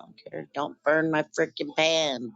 don't care. Don't burn my freaking pan.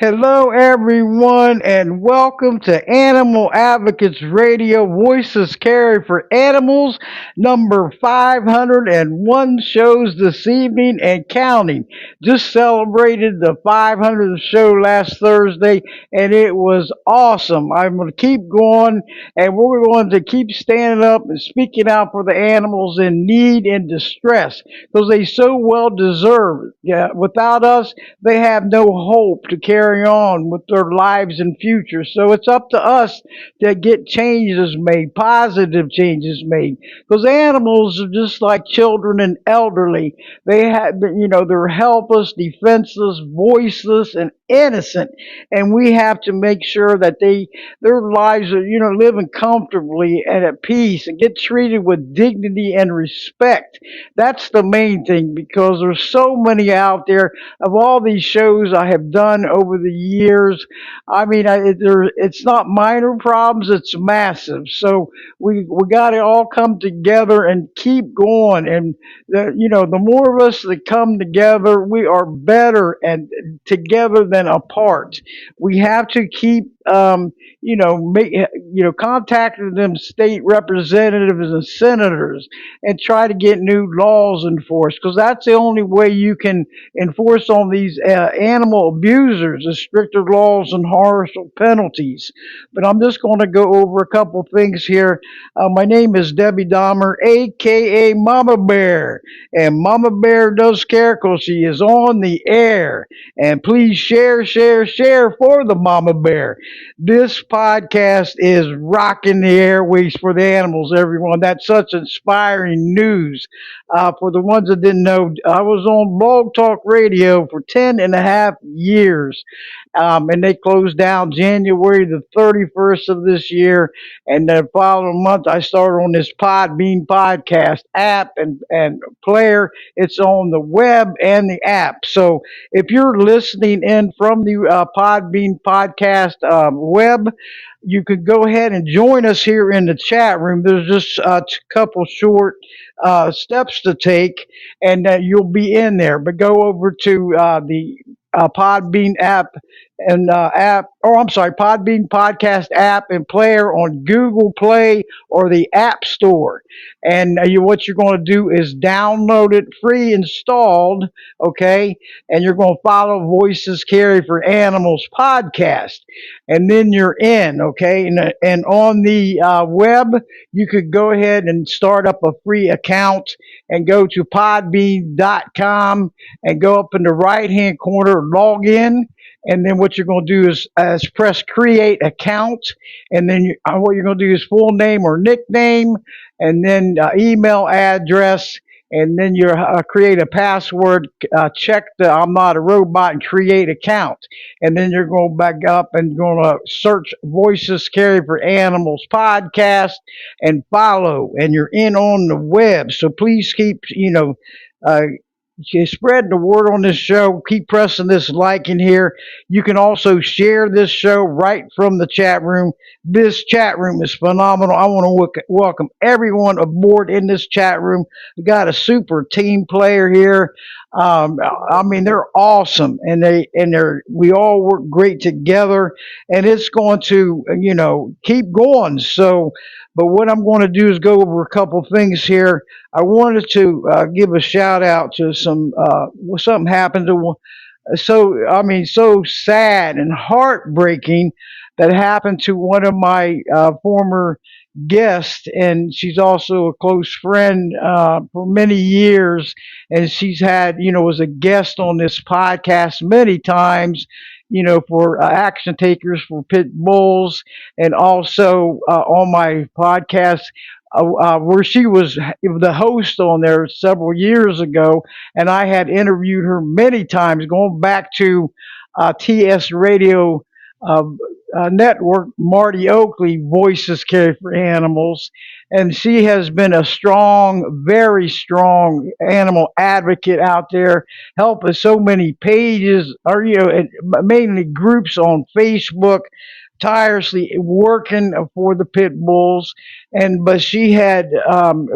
Hello, everyone, and welcome to Animal Advocates Radio Voices Carry for Animals, number 501 shows this evening and counting. Just celebrated the 500th show last Thursday, and it was awesome. I'm going to keep going, and we're going to keep standing up and speaking out for the animals in need and distress because they so well deserve it. Yeah, without us, they have no hope to carry on with their lives and future. So it's up to us to get changes made, positive changes made. Because animals are just like children and elderly. They have, they're helpless, defenseless, voiceless, and innocent. And we have to make sure that their lives are, living comfortably and at peace and get treated with dignity and respect. That's the main thing because there's so many out there of all these shows I have done over the years. I mean, it's not minor problems; it's massive. So we got to all come together and keep going. And the more of us that come together, we are better and together than apart. We have to keep contacting them state representatives and senators and try to get new laws enforced because that's the only way you can enforce on these animal abusers is stricter laws and harsher penalties. But I'm just going to go over a couple things here. My name is Debbie Dahmer, aka Mama Bear, and Mama Bear does care because she is on the air. And please share, share, share for the Mama Bear. This podcast is rocking the airways for the animals, everyone. That's such inspiring news. For the ones that didn't know, I was on Blog Talk Radio for 10 and a half years. And they closed down January the 31st of this year. And the following month, I started on this Podbean podcast app and player. It's on the web and the app. So if you're listening in from the Podbean podcast web, you could go ahead and join us here in the chat room. There's just a couple short steps to take, and you'll be in there. But go over to the Podbean app and Podbean podcast app and player on Google Play or the App Store. And what you're going to do is download it free installed, okay? And you're going to follow Voices Carry for Animals podcast, and then you're in, okay? And on the web, you could go ahead and start up a free account and go to podbean.com and go up in the right hand corner, log in. And then what you're going to do is press create account. And then what you're going to do is full name or nickname, and then email address. and then you create a password, check the I'm not a robot and create account. And then you're going back up and going to search Voices Carry for Animals podcast and follow, and you're in on the web. So please keep, uh, spread the word on this show. Keep pressing this like in here. You can also share this show right from the chat room. This chat room is phenomenal. I want to welcome everyone aboard in this chat room. We got a super team player here. I mean, they're awesome, and we all work great together, and it's going to, keep going. So, but what I'm going to do is go over a couple things here. I wanted to give a shout out to something happened to so sad and heartbreaking that happened to one of my former guests, and she's also a close friend for many years, and she's had, was a guest on this podcast many times, for action takers for pit bulls, and also on my podcast where she was the host on there several years ago, and I had interviewed her many times, going back to TS Radio uh, Network, Marty Oakley, Voices Care for Animals, and she has been a strong, very strong animal advocate out there, helping so many pages, or mainly groups on Facebook, tirelessly working for the pit bulls. And but she had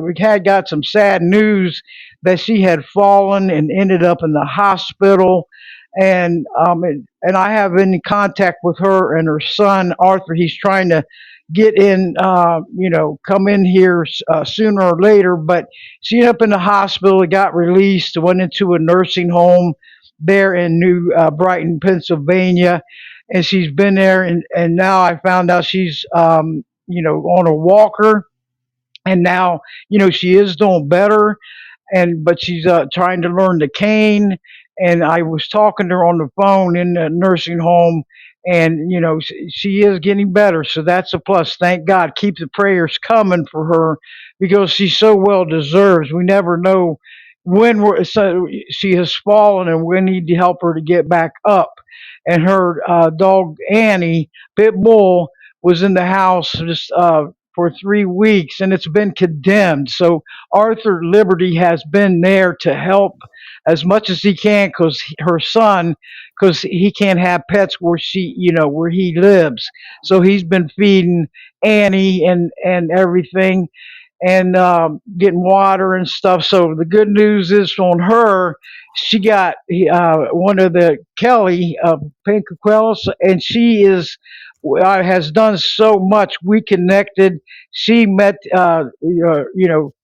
we had got some sad news that she had fallen and ended up in the hospital. And I have been in contact with her and her son Arthur. He's trying to get in, come in here sooner or later. But she ended up in the hospital, got released, went into a nursing home there in New Brighton, Pennsylvania, and she's been there. And now I found out she's, on a walker, and now, she is doing better, and but she's trying to learn the cane. And I was talking to her on the phone in the nursing home, and she is getting better, so that's a plus. Thank God. Keep the prayers coming for her, because she so well deserves. We never know so she has fallen, and we need to help her to get back up. And her dog Annie, pit bull, was in the house just for 3 weeks, and it's been condemned. So Arthur Liberty has been there to help as much as he can, because her son, because he can't have pets where where he lives. So he's been feeding Annie and everything, and getting water and stuff. So the good news is on her, she got one of the Kelly Pink Aquelas, and she is has done so much. We connected. She met,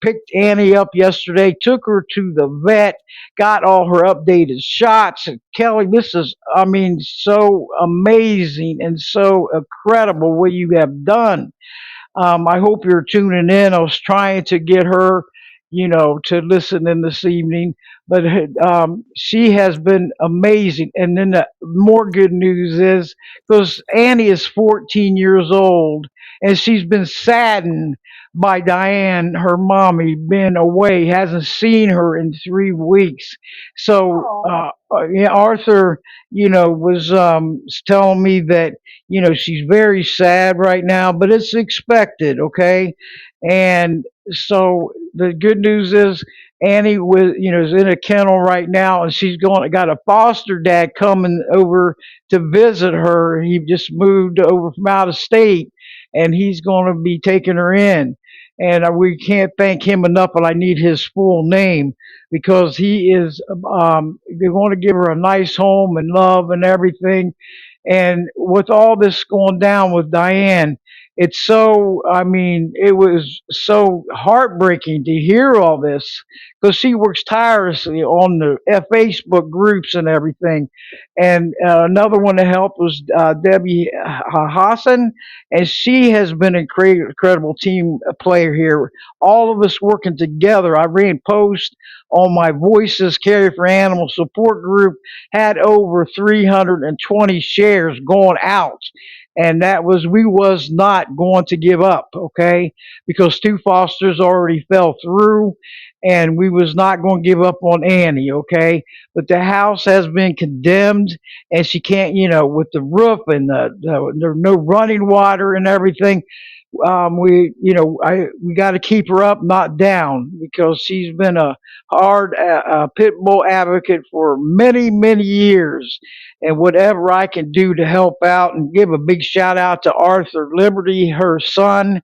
picked Annie up yesterday, took her to the vet, got all her updated shots. And Kelly, this is, I mean, so amazing and so incredible what you have done. I hope you're tuning in. I was trying to get her, to listen in this evening, but she has been amazing. And then the more good news is, because Annie is 14 years old, and she's been saddened by Diane, her mommy, being away, hasn't seen her in 3 weeks. So, yeah, Arthur, was telling me that, she's very sad right now, but it's expected, okay? And so the good news is Annie was, is in a kennel right now, and she's got a foster dad coming over to visit her. He just moved over from out of state, and he's going to be taking her in. And we can't thank him enough, but I need his full name, because he is, they want to give her a nice home and love and everything. And with all this going down with Diane, it's so, I mean, it was so heartbreaking to hear all this, because she works tirelessly on the Facebook groups and everything. And another one that helped was Debbie Hassan, and she has been an incredible team player here. All of us working together. I ran posts on my Voices Carry for Animal support group, had over 320 shares going out. and that was we was not going to give up, okay, because two fosters already fell through, and we was not going to give up on Annie, okay. But the house has been condemned, and she can't, with the roof and there's no running water and everything. We got to keep her up, not down, because she's been a hard pit bull advocate for many, many years. And whatever I can do to help out, and give a big shout out to Arthur Liberty, her son,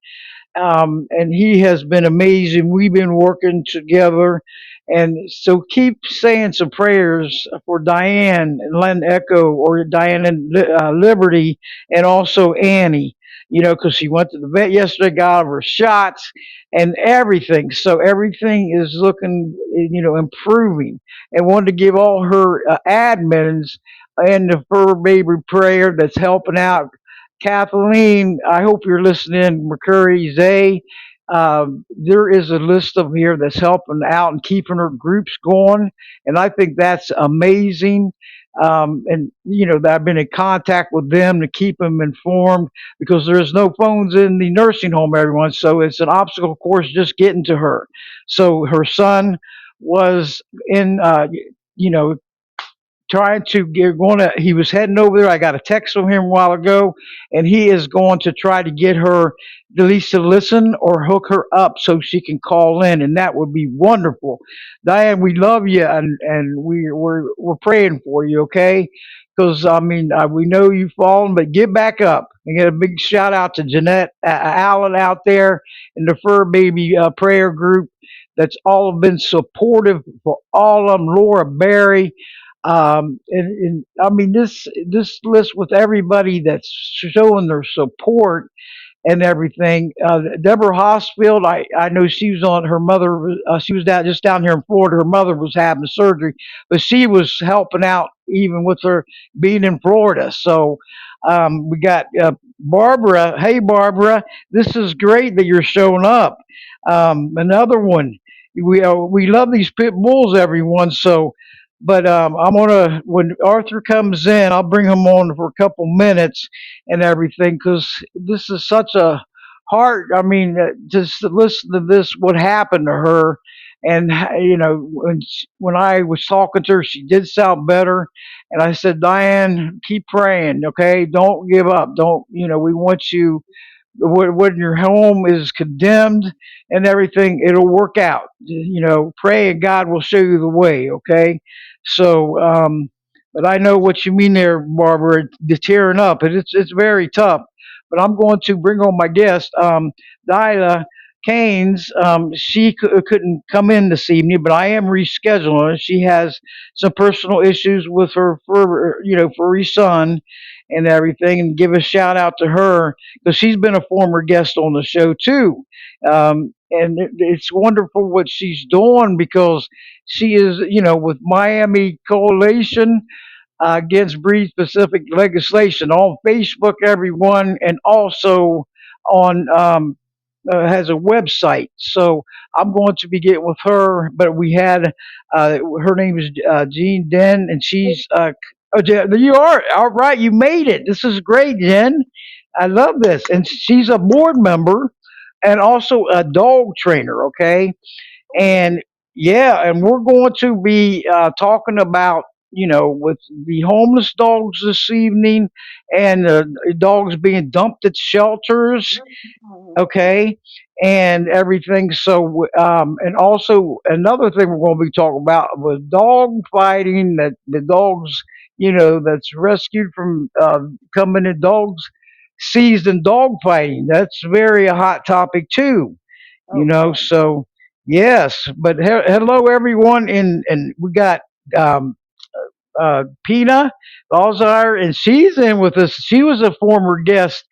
and he has been amazing. We've been working together, and so keep saying some prayers for Diane and Len Echo, or Diane and Liberty, and also Annie. Because she went to the vet yesterday, got her shots and everything. So everything is looking, improving. And wanted to give all her admins and the fur baby prayer that's helping out. Kathleen, I hope you're listening. McCurry, Zay, there is a list of here that's helping out and keeping her groups going, and I think that's amazing. And that I've been in contact with them to keep them informed, because there's no phones in the nursing home, everyone. So it's an obstacle course just getting to her. So her son was in, you know, trying to get going to he was heading over there. I got a text from him a while ago, and he is going to try to get her at least to listen or hook her up so she can call in, and that would be wonderful. Diane, we love you, and we're praying for you, okay? Because I mean, we know you've fallen, but get back up. And get a big shout out to Jeanette Allen out there in the Fur Baby prayer group. That's all been supportive for all of them. Laura Berry, and I mean, this list with everybody that's showing their support and everything. Deborah Hossfield, I know she was on her mother. She was just down here in Florida. Her mother was having surgery, but she was helping out even with her being in Florida. So we got Barbara. Hey, Barbara, this is great that you're showing up. Another one. We love these pit bulls, everyone. So, but I'm gonna when Arthur comes in, I'll bring him on for a couple minutes and everything, because this is such a hard. I mean, just to listen to this, what happened to her, and when I was talking to her, she did sound better, and I said, Diane, keep praying, okay? Don't give up. Don't we want you when your home is condemned and everything, it'll work out. Pray and God will show you the way. Okay, so but I know what you mean there, Barbara. The tearing up, it's very tough. But I'm going to bring on my guest, Dinah Keynes. She couldn't come in this evening, but I am rescheduling her. She has some personal issues with her furry son and everything, and give a shout out to her, because she's been a former guest on the show too. And it's wonderful what she's doing, because she is, with Miami Coalition against breed specific legislation on Facebook, everyone, and also on has a website. So I'm going to be getting with her. But we had her name is Jean Den, and she's oh, you are all right. You made it. This is great, Jen. I love this, and she's a board member and also a dog trainer. Okay, and yeah, and we're going to be talking about, with the homeless dogs this evening, and dogs being dumped at shelters, okay, and everything. So, and also another thing we're going to be talking about was dog fighting. That the dogs, that's rescued from coming in dogs seized in dog fighting. That's very a hot topic too. So yes. But hello everyone, and we got um, Pina Balzar, and she's in with us. She was a former guest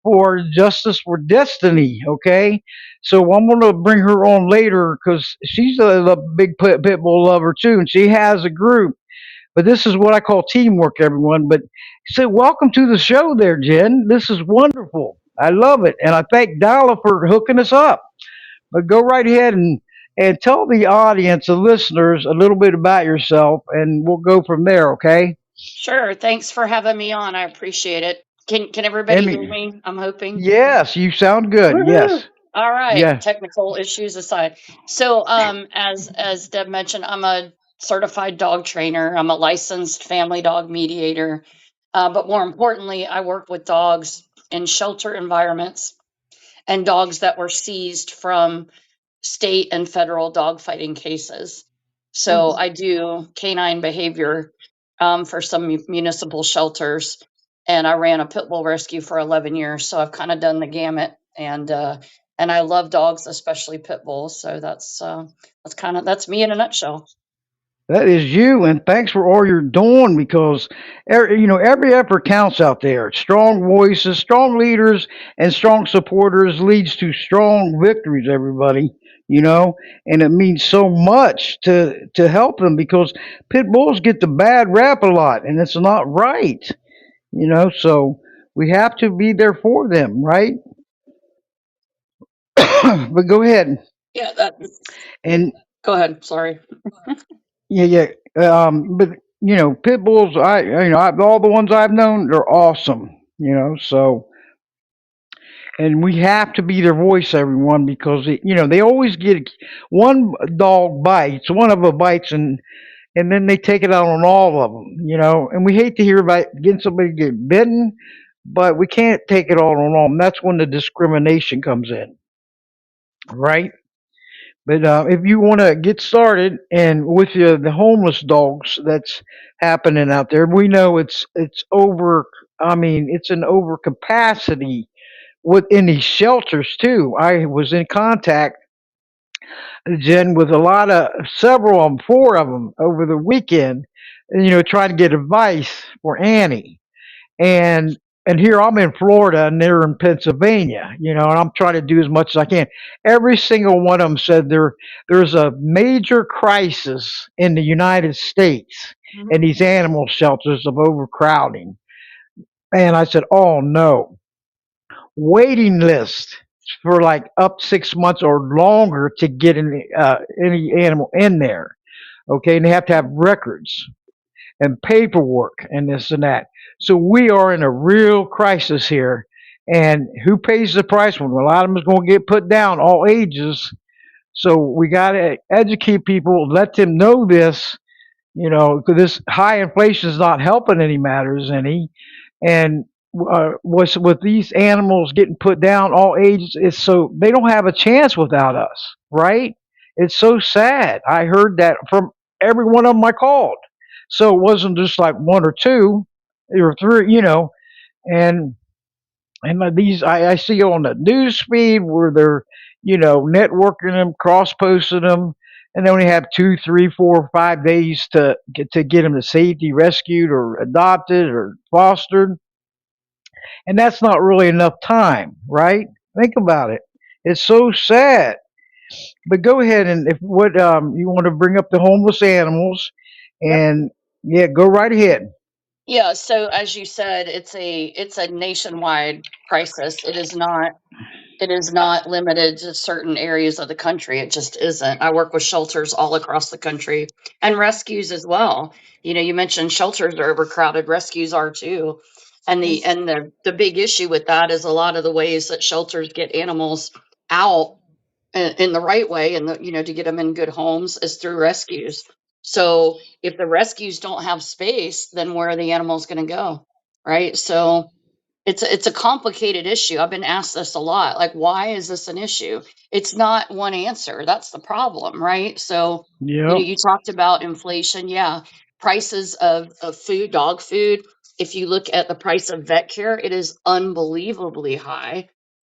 for Justice for Destiny. Okay, so I'm going to bring her on later, because she's a big pit bull lover too, and she has a group. But this is what I call teamwork, everyone. But so welcome to the show, there, Jen. This is wonderful. I love it, and I thank Dala for hooking us up. But go right ahead and tell the audience, the listeners, a little bit about yourself, and we'll go from there. Okay? Sure. Thanks for having me on. I appreciate it. Can everybody hear Emmy, me? I'm hoping. yes, you sound good. Woohoo! Yes. All right, Yeah. technical issues aside. So, as Deb mentioned, I'm a certified dog trainer. I'm a licensed family dog mediator. But more importantly, I work with dogs in shelter environments and dogs that were seized from state and federal dogfighting cases. So I do canine behavior for some municipal shelters, and I ran a pit bull rescue for 11 years. So I've kind of done the gamut, and I love dogs, especially pit bulls. So that's me in a nutshell. That is you, and thanks for all you're doing because every effort counts out there. Strong voices, strong leaders, and strong supporters leads to strong victories. Everybody, and it means so much to help them because pit bulls get the bad rap a lot, and it's not right. So we have to be there for them, right? But go ahead Yeah, that. and Go ahead. Sorry. yeah, yeah. But pit bulls. All the ones I've known, they're awesome. So and we have to be their voice, everyone, because they always get one dog bites, one of them bites, and then they take it out on all of them. And we hate to hear about getting somebody get bitten, but we can't take it all on all. And that's when the discrimination comes in, right? But if you want to get started and with the homeless dogs that's happening out there, we know it's over. I mean, it's an overcapacity within these shelters too. I was in contact, Jen, with a lot of several of them, four of them over the weekend, and, trying to get advice for Annie and here I'm in Florida and they're in Pennsylvania, and I'm trying to do as much as I can. Every single one of them said there's a major crisis in the United States in these animal shelters of overcrowding. And I said, oh no, waiting list for like up 6 months or longer to get any animal in there. Okay, and they have to have records and paperwork and this and that. So we are in a real crisis here. And who pays the price when a lot of them is going to get put down, all ages. So we got to educate people, let them know this, 'cause this high inflation is not helping any matters any. And with these animals getting put down, all ages, it's so they don't have a chance without us, right? It's so sad. I heard that from every one of them I called. So it wasn't just like one or two or three, and these I see on the news feed where they're networking them, cross posting them, and they only have 2, 3, 4, 5 days to get them to safety, rescued or adopted or fostered, and that's not really enough time, right? Think about it. It's so sad. But go ahead and if what you want to bring up the homeless animals, and yeah, go right ahead. Yeah, so as you said, it's a nationwide crisis. It is not limited to certain areas of the country. It just isn't. I work with shelters all across the country and rescues as well. You mentioned shelters are overcrowded, rescues are too. And the big issue with that is a lot of the ways that shelters get animals out in the right way and to get them in good homes is through rescues. So if the rescues don't have space, then where are the animals going to go? Right? So it's a complicated issue. I've been asked this a lot. Like, why is this an issue? It's not one answer. That's the problem, right? So, Yep. you talked about inflation. Yeah. Prices of food, dog food. If you look at the price of vet care, it is unbelievably high.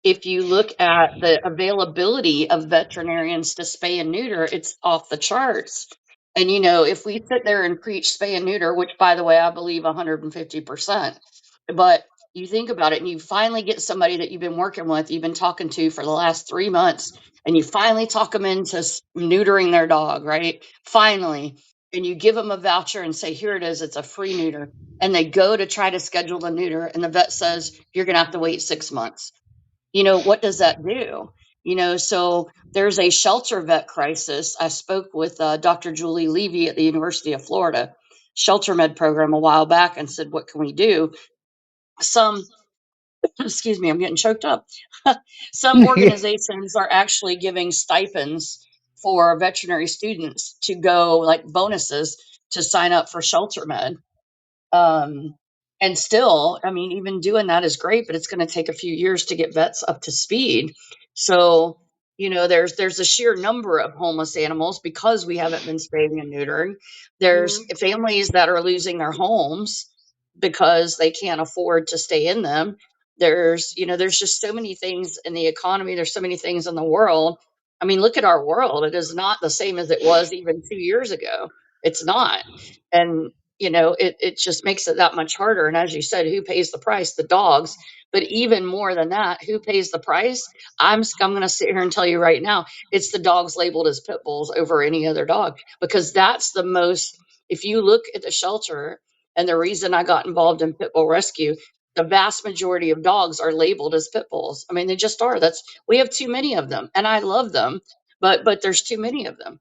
If you look at the availability of veterinarians to spay and neuter, it's off the charts. And if we sit there and preach spay and neuter, which by the way, I believe 150%, but you think about it and you finally get somebody that you've been working with, you've been talking to for the last 3 months, and you finally talk them into neutering their dog, right? Finally. And you give them a voucher and say, here it is, it's a free neuter. And they go to try to schedule the neuter, and the vet says, you're going to have to wait 6 months. What does that do? So there's a shelter vet crisis. I spoke with Dr. Julie Levy at the University of Florida shelter med program a while back and said, what can we do? Some Excuse me, I'm getting choked up. Some organizations are actually giving stipends for veterinary students to go, like bonuses, to sign up for shelter med. Um, and still, I mean, even doing that is great, but it's going to take a few years to get vets up to speed. So, there's a sheer number of homeless animals because we haven't been spaying and neutering. There's Mhm. families that are losing their homes because they can't afford to stay in them. There's just so many things in the economy. There's so many things in the world. I mean, look at our world. It is not the same as it was even 2 years ago. It's not. And it just makes it that much harder. And as you said, who pays the price? The dogs. But even more than that, who pays the price? I'm going to sit here and tell you right now, it's the dogs labeled as pit bulls over any other dog, because that's the most. If you look at the shelter, and the reason I got involved in pit bull rescue, the vast majority of dogs are labeled as pit bulls. I mean, they just are. We have too many of them, and I love them, but there's too many of them.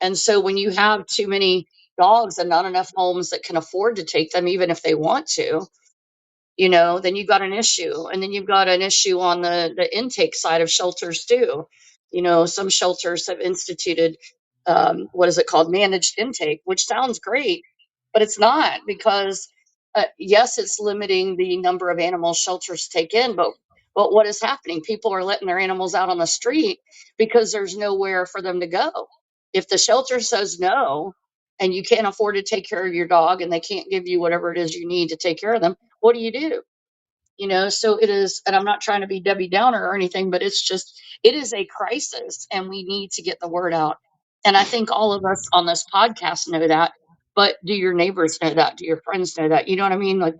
And so when you have too many dogs and not enough homes that can afford to take them, even if they want to, then you've got an issue. And then you've got an issue on the intake side of shelters too. Some shelters have instituted, what is it called? Managed intake, which sounds great, but it's not, because yes, it's limiting the number of animals shelters take in, but what is happening? People are letting their animals out on the street because there's nowhere for them to go. If the shelter says no, and you can't afford to take care of your dog, and they can't give you whatever it is you need to take care of them, what do you do? So it is. And I'm not trying to be Debbie Downer or anything, but it is a crisis, and we need to get the word out. And I think all of us on this podcast know that. But do your neighbors know that? Do your friends know that? You know what I mean? Like,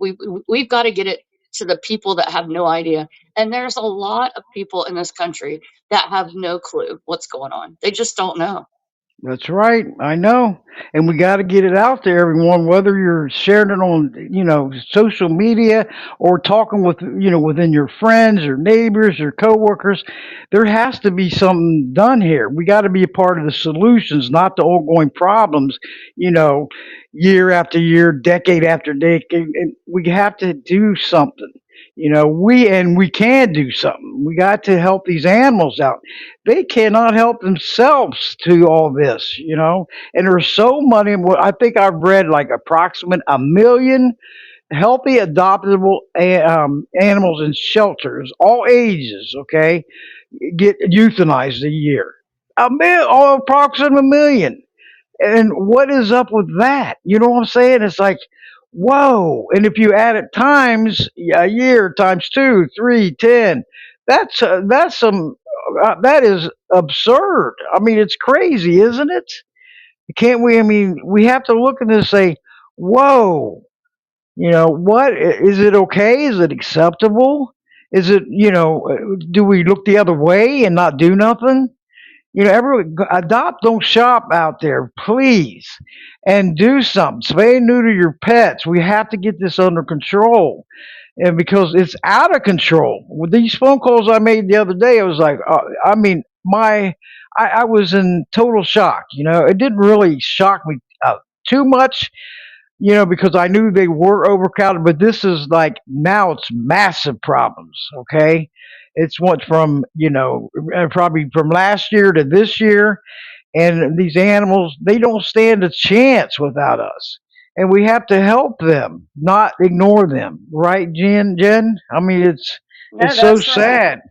we've got to get it to the people that have no idea. And there's a lot of people in this country that have no clue what's going on. They just don't know. That's right. I know. And we got to get it out there, everyone, whether you're sharing it on, social media or talking with, within your friends or neighbors or coworkers. There has to be something done here. We got to be a part of the solutions, not the ongoing problems, you know, year after year, decade after decade. And we have to do something. We can do something. We got to help these animals out. They cannot help themselves to all this, and there's so many. Well, I think I've read like approximate a million healthy adoptable animals in shelters, all ages, okay, get euthanized a year. Approximately a million. And what is up with that? You know what I'm saying? It's like, whoa. And if you add it times a year, times two, three, 10, that's some, that is absurd. I mean, it's crazy, isn't it? Can't we? I mean, we have to look at this and say, whoa, what? Is it okay? Is it acceptable? Is it, do we look the other way and not do nothing? Everyone adopt, don't shop out there, please, and do something. Spay and neuter your pets. We have to get this under control, and because it's out of control. With these phone calls I made the other day, I was like, I mean, I was in total shock. It didn't really shock me too much, because I knew they were overcrowded, but this is like now it's massive problems. Okay, it's went from probably from last year to this year, and these animals they don't stand a chance without us, and we have to help them, not ignore them. Right, Jen? I mean, No, it's so that's right. sad,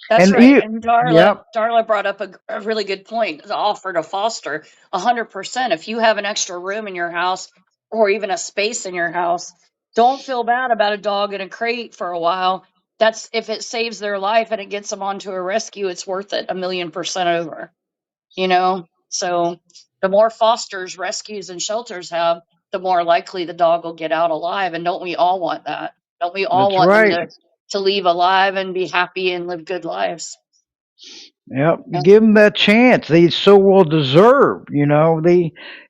That's and right. And yep, Darla brought up a really good point. The offer to foster 100%. If you have an extra room in your house or even a space in your house, don't feel bad about a dog in a crate for a while. That's if it saves their life and it gets them onto a rescue, it's worth it 1,000,000% over. So the more fosters, rescues, and shelters have, the more likely the dog will get out alive. And don't we all want that? Don't we all that's want them right. to leave alive and be happy and live good lives? Yep, Yeah. give them that chance. They so well deserve.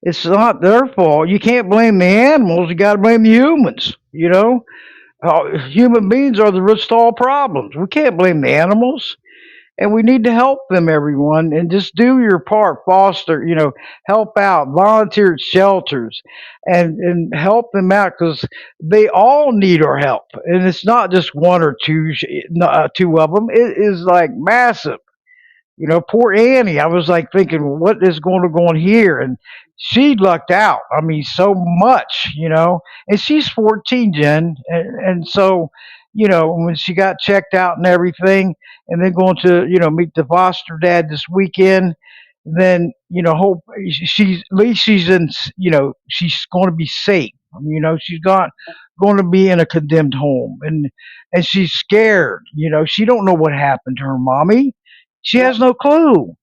It's not their fault. You can't blame the animals. You got to blame the humans. Human beings are the root of all problems. We can't blame the animals. and we need to help them, everyone, and just do your part, foster, help out, volunteer at shelters, and help them out because they all need our help, and it's not just one or two, two of them. It is like massive. Poor Annie. I was like thinking, what is going to go on here? And she lucked out. I mean, so much, And she's 14, Jen, and so, when she got checked out and everything, and then going to, meet the foster dad this weekend, then hope she's at least she's in, she's going to be safe. She's not going to be in a condemned home, and she's scared. She don't know what happened to her mommy. She Yep. has no clue,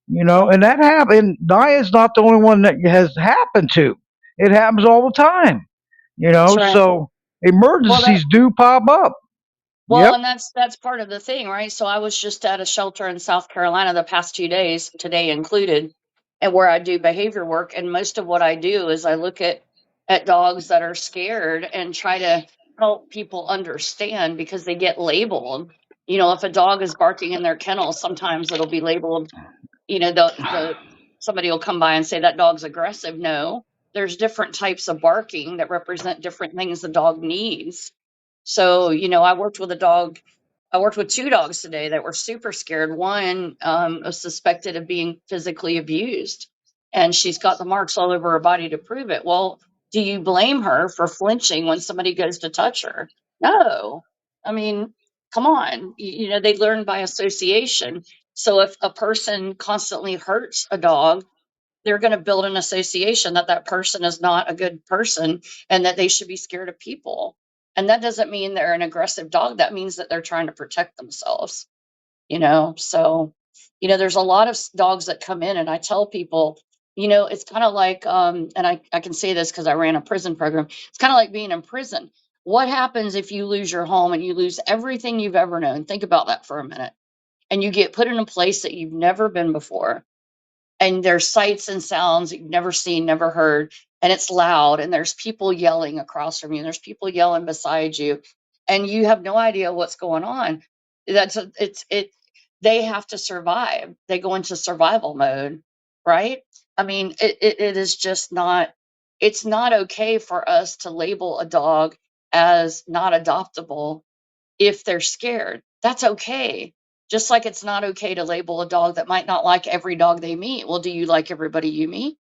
Yep. and that happened. Diane's not the only one that has happened to. It happens all the time, That's right. so Well, that emergencies do pop up. Well, Yep. and that's part of the thing, right? So I was just at a shelter in South Carolina the past 2 days, today included, and where I do behavior work. And most of what I do is I look at dogs that are scared and try to help people understand because they get labeled. If a dog is barking in their kennel, sometimes it'll be labeled, the somebody will come by and say that dog's aggressive. No, there's different types of barking that represent different things the dog needs. So, I worked with two dogs today that were super scared. One was suspected of being physically abused, and she's got the marks all over her body to prove it. Well, do you blame her for flinching when somebody goes to touch her? No. I mean, come on. They learn by association. So if a person constantly hurts a dog, they're going to build an association that that person is not a good person and that they should be scared of people. And that doesn't mean they're an aggressive dog. That means that they're trying to protect themselves. So, there's a lot of dogs that come in, and I tell people, it's kind of like, and I can say this because I ran a prison program. It's kind of like being in prison. What happens if you lose your home and you lose everything you've ever known? Think about that for a minute. And you get put in a place that you've never been before, and there's sights and sounds that you've never seen, never heard, and it's loud, and there's people yelling across from you, and there's people yelling beside you, and you have no idea what's going on. It's they have to survive. They go into survival mode, right? I mean, it is just not. It's not okay for us to label a dog as not adoptable if they're scared. That's okay. Just like it's not okay to label a dog that might not like every dog they meet. Well, do you like everybody you meet?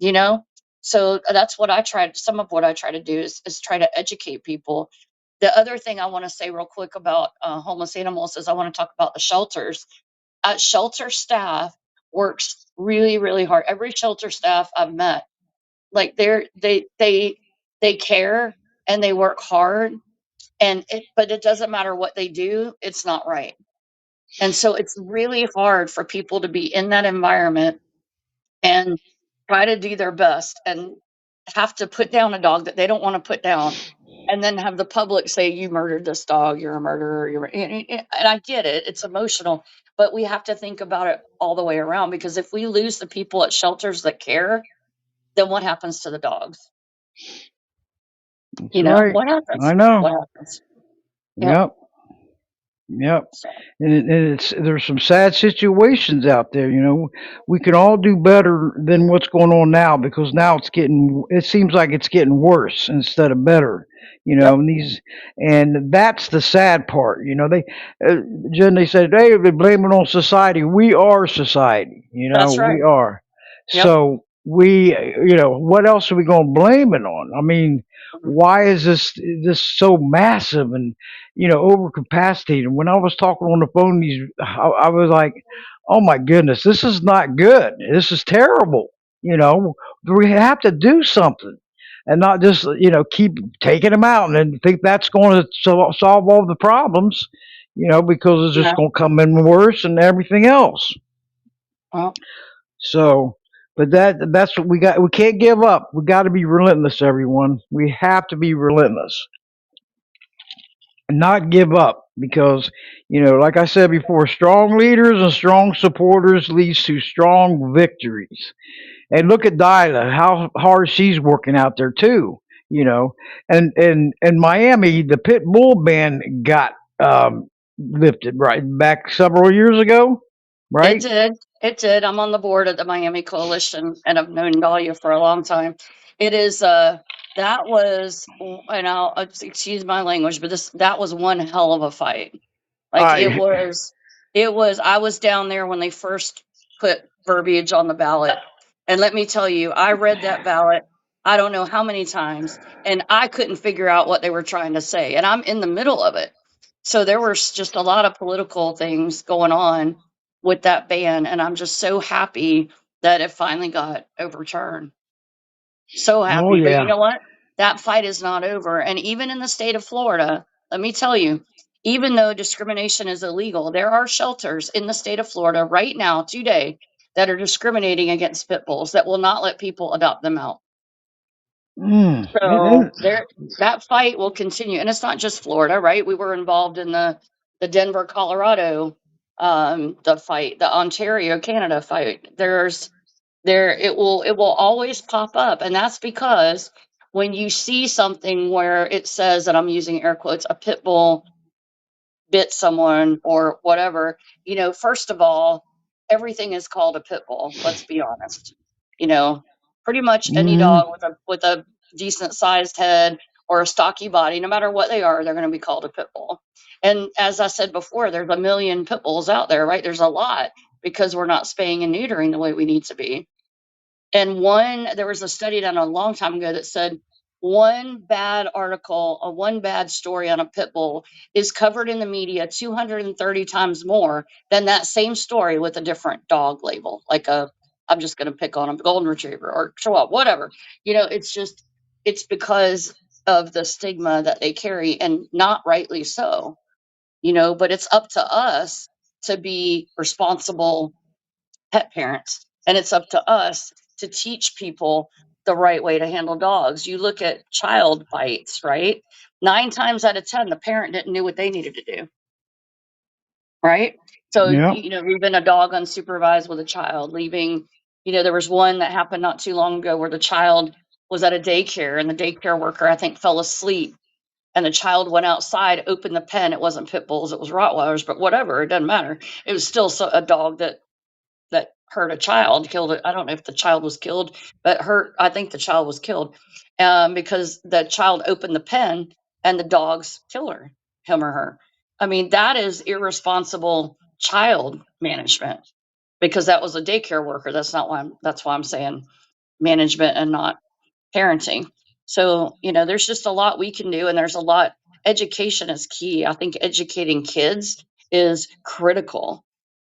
You know? So that's what I try. Some of what I try to do is try to educate people. The other thing I want to say real quick about homeless animals is I want to talk about the shelters. Shelter staff works really, really hard. Every shelter staff I've met, like they care and they work hard, but it doesn't matter what they do, it's not right. And so it's really hard for people to be in that environment and try to do their best and have to put down a dog that they don't want to put down, and then have the public say, you murdered this dog, you're a murderer, and I get it, it's emotional, but we have to think about it all the way around, because if we lose the people at shelters that care, then what happens to the dogs? That's right. What I happens? know. What happens? Yep. Yep. Yep. So And there's some sad situations out there. We can all do better than what's going on now, because now it seems like it's getting worse instead of better. yep, And that's the sad part. Uh, Jen, they said, hey, they blame it on society. We are society. that's We right. are. Yep. So what else are we going to blame it on? I mean, Mhm. why is this so massive and overcapacitated? When I was talking on the phone, I was like, oh my goodness, this is not good. This is terrible. You know, we have to do something and not just keep taking them out and think that's going to solve all the problems. Because it's just No. going to come in worse and everything else. Well, So, but that's what we got. We can't give up. We got to be relentless, everyone. We have to be relentless and not give up, because like I said before, strong leaders and strong supporters leads to strong victories. And look at Dyla, how hard she's working out there too. You know, and in Miami, the pit bull ban got lifted, right? Back several years ago, It right? did. It did. I'm on the board of the Miami Coalition, and I've known Dahlia for a long time. It is that was, and I'll excuse my language, but this that was one hell of a fight. Like I it was. I was down there when they first put verbiage on the ballot, and let me tell you, I read that ballot. I don't know how many times, and I couldn't figure out what they were trying to say, and I'm in the middle of it. So there was just a lot of political things going on with that ban, and I'm just so happy that it finally got overturned. So oh happy. But you yeah. know what? That fight is not over. And even in the state of Florida, let me tell you, even though discrimination is illegal, there are shelters in the state of Florida right now, today, that are discriminating against pit bulls that will not let people adopt them out. So And there, that fight will continue, and it's not just Florida, right? We were involved in the Denver, Colorado, the fight, the Ontario, Canada fight. It will always pop up, and that's because when you see something where it says, and I'm using air quotes, a pit bull bit someone or whatever, first of all, everything is called a pit bull. Let's be honest. You know, Pretty much any mm, dog with a decent sized head or a stocky body, no matter what they are, they're going to be called a pit bull. And as I said before, there's a million pit bulls out there, right? There's a lot because we're not spaying and neutering the way we need to be. And there was a study done a long time ago that said one bad article, one bad story on a pit bull is covered in the media 230 times more than that same story with a different dog label, I'm just going to pick on a golden retriever or chihuahua, whatever. It's because of the stigma that they carry, and not rightly so, but it's up to us to be responsible pet parents. And it's up to us to teach people the right way to handle dogs. You look at child bites, right? 9 times out of 10, the parent didn't know what they needed to do, right? So, yeah. leaving a dog unsupervised with a child, there was one that happened not too long ago where the child was at a daycare and the daycare worker, I think, fell asleep. And the child went outside, opened the pen. It wasn't pit bulls, it was Rottweilers, but whatever, it doesn't matter. It was still a dog that hurt a child, killed it. I don't know if the child was killed, but hurt. I think the child was killed because the child opened the pen and the dogs killed him or her. I mean, that is irresponsible child management because that was a daycare worker. That's why I'm saying management and not parenting. So, there's just a lot we can do, and there's a lot. Education is key. I think educating kids is critical.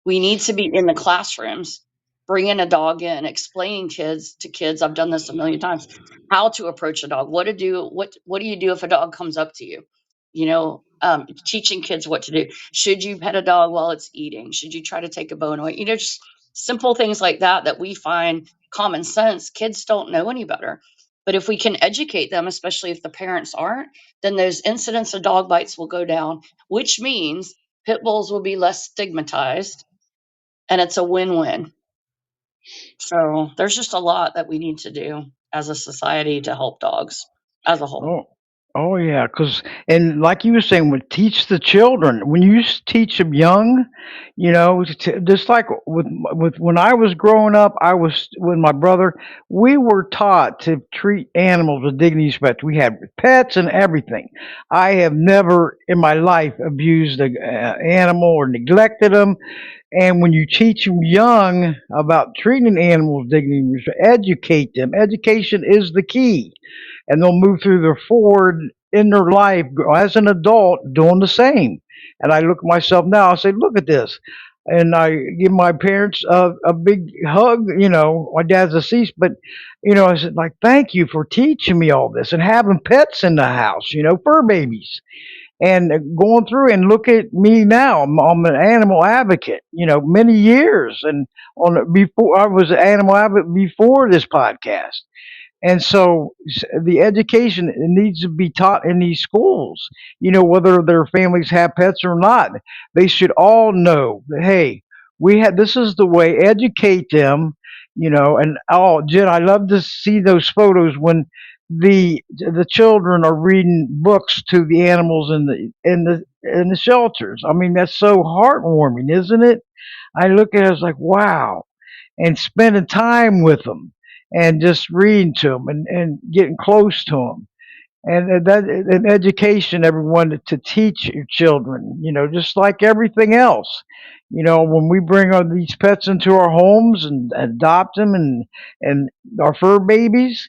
We need to be in the classrooms, bringing a dog in, explaining to kids. I've done this a million times. How to approach a dog, what to do, what do you do if a dog comes up to you? Teaching kids what to do. Should you pet a dog while it's eating? Should you try to take a bone away? Just simple things like that we find common sense. Kids don't know any better. But if we can educate them, especially if the parents aren't, then those incidents of dog bites will go down, which means pit bulls will be less stigmatized, and it's a win-win. So there's just a lot that we need to do as a society to help dogs as a whole. Oh, oh yeah. Cause and like you were saying, would teach the children when you teach them young, just like with when I was growing up, I was with my brother. We were taught to treat animals with dignity and respect. We had pets and everything. I have never in my life abused an animal or neglected them. And when you teach them young about treating animals with dignity and respect, educate them. Education is the key, and they'll move through their forward in their life as an adult doing the same. And I look at myself now, I say, look at this. And I give my parents a big hug. My dad's deceased, but, I said, like, thank you for teaching me all this and having pets in the house, fur babies. And going through and look at me now, I'm an animal advocate, many years. And before I was an animal advocate before this podcast. And so the education needs to be taught in these schools, whether their families have pets or not. They should all know that, hey, this is the way, educate them, and oh, Jen, I love to see those photos when the children are reading books to the animals in the shelters. I mean, that's so heartwarming, isn't it? I look at it as like, wow, and spending time with them and just reading to them and getting close to them and that and education everyone to teach your children, just like everything else. When we bring these pets into our homes and adopt them and our fur babies,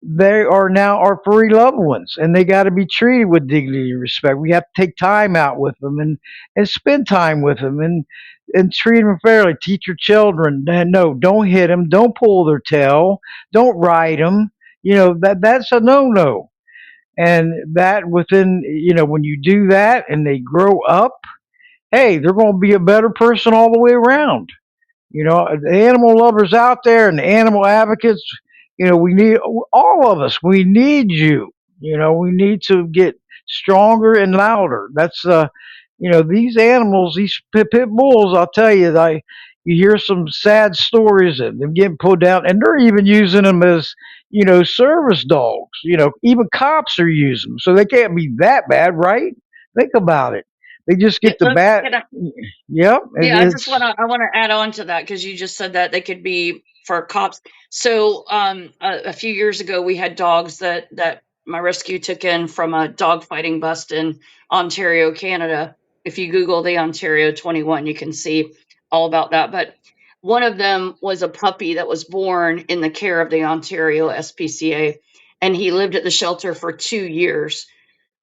they are now our furry loved ones, and they got to be treated with dignity and respect. We have to take time out with them and spend time with them and treat them fairly. Teach your children that no, don't hit them, don't pull their tail, don't ride them. That's a no. And that within, when you do that and they grow up, hey, they're going to be a better person all the way around. The animal lovers out there and the animal advocates, we need all of us. We need you. We need to get stronger and louder. That's these animals, these pit bulls. I'll tell you, you hear some sad stories of them getting pulled down, and they're even using them as service dogs. Even cops are using them, so they can't be that bad, right? Think about it. They just Yeah, get the bad. Yep, yeah, I just it's. wanna add on to that because you just said that they could be for cops. So, a few years ago, we had dogs that my rescue took in from a dog fighting bust in Ontario, Canada. If you Google the Ontario 21, you can see all about that. But one of them was a puppy that was born in the care of the Ontario SPCA, and he lived at the shelter for 2 years